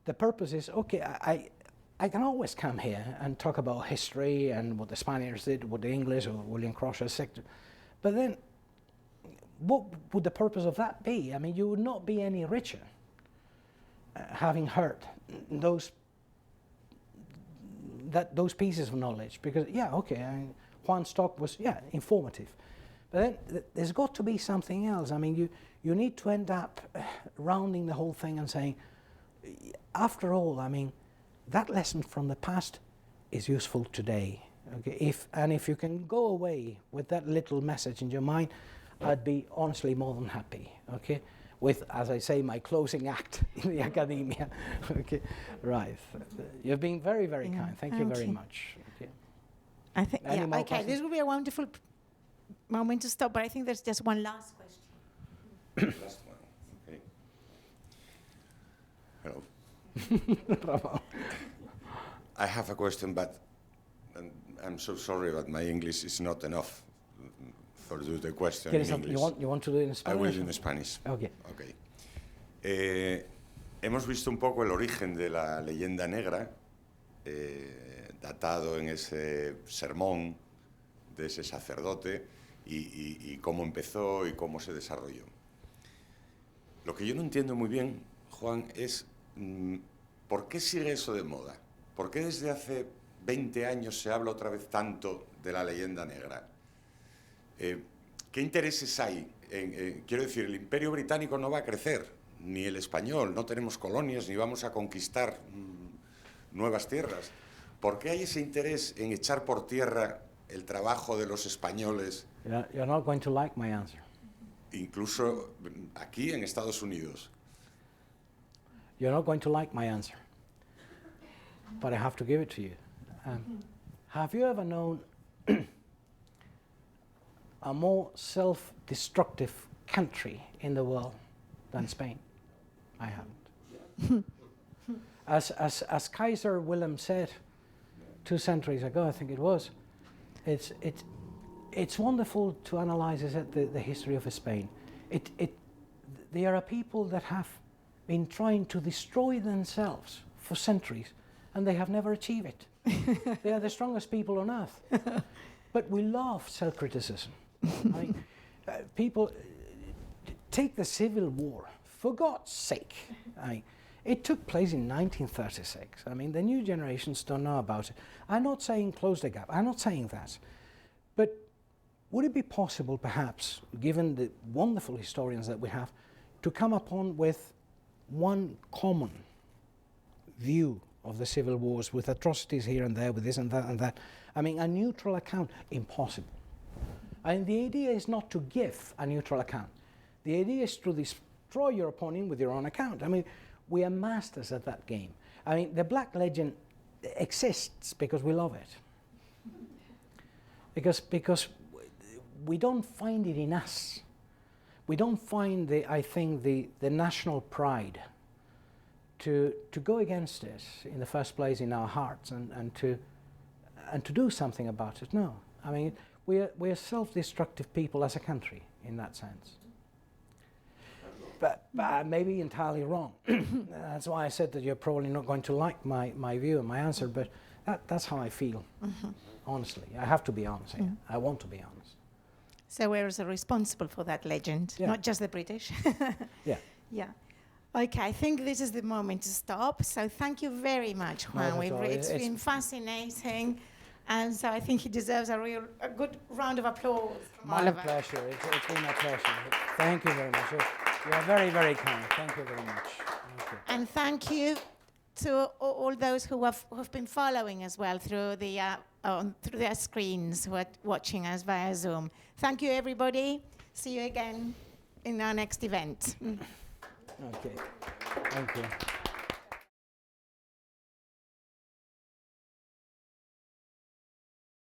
the purpose is, okay, I can always come here and talk about history and what the Spaniards did, what the English or William Crosser said, but then what would the purpose of that be? I mean, you would not be any richer having heard those pieces of knowledge, because, yeah, okay, I mean, Juan's talk was, yeah, informative. But then there's got to be something else. I mean, you need to end up rounding the whole thing and saying, after all, I mean, that lesson from the past is useful today. Okay? If you can go away with that little message in your mind, I'd be honestly more than happy, okay? With, as I say, my closing act in the academia. Okay, right. You've been very, very kind. Thank you very much. Okay. I think, Any more okay, questions? this will be a wonderful moment to stop, but I think there's just one last question. Last one, okay. Hello. Bravo. I have a question, but I'm so sorry, but my English is not enough for do the question in English. You want to do it in Spanish? I will do it in Spanish. Okay. Okay. Hemos visto un poco el origen de la leyenda negra, datado en ese sermón de ese sacerdote y cómo empezó y cómo se desarrolló. Lo que yo no entiendo muy bien, Juan, es ¿por qué sigue eso de moda? ¿Por qué desde hace 20 años se habla otra vez tanto de la leyenda negra? ¿Qué intereses hay? Quiero decir, el Imperio Británico no va a crecer, ni el español, no tenemos colonias, ni vamos a conquistar nuevas tierras. ¿Por qué hay ese interés en echar por tierra el trabajo de los españoles? You're not going to like my answer. Incluso aquí en Estados Unidos. You're not going to like my answer, but I have to give it to you. Have you ever known a more self-destructive country in the world than Spain? I haven't. As Kaiser Wilhelm said 2 centuries ago, I think it was, it's wonderful to analyze the history of Spain. They are a people that have been trying to destroy themselves for centuries, and they have never achieved it. They are the strongest people on earth. But we love self-criticism. I mean, people take the Civil War, for God's sake. I mean, it took place in 1936. I mean, the new generations don't know about it. I'm not saying close the gap. I'm not saying that. But would it be possible, perhaps, given the wonderful historians that we have, to come upon with one common view of the civil wars, with atrocities here and there, with this and that and that? I mean, a neutral account, impossible. And the idea is not to give a neutral account. The idea is to destroy your opponent with your own account. I mean, we are masters at that game. I mean, the black legend exists because we love it. Because we don't find it in us. We don't find, I think, the national pride to go against it in the first place in our hearts and to do something about it. No, I mean, we are self-destructive people as a country in that sense. But maybe entirely wrong. That's why I said that you're probably not going to like my view and my answer, but that's how I feel, honestly. I have to be honest here. I want to be honest. So we're also responsible for that legend, not just the British. Yeah. Yeah. Okay, I think this is the moment to stop. So thank you very much, Juan. It's been fascinating. And so I think he deserves a good round of applause from all My of us. pleasure. It's been my pleasure. Thank you very much. You are very, very kind. Thank you very much. Thank you. And thank you to all those who have been following as well through through their screens, who are watching us via Zoom. Thank you, everybody. See you again in our next event. Okay. Thank you.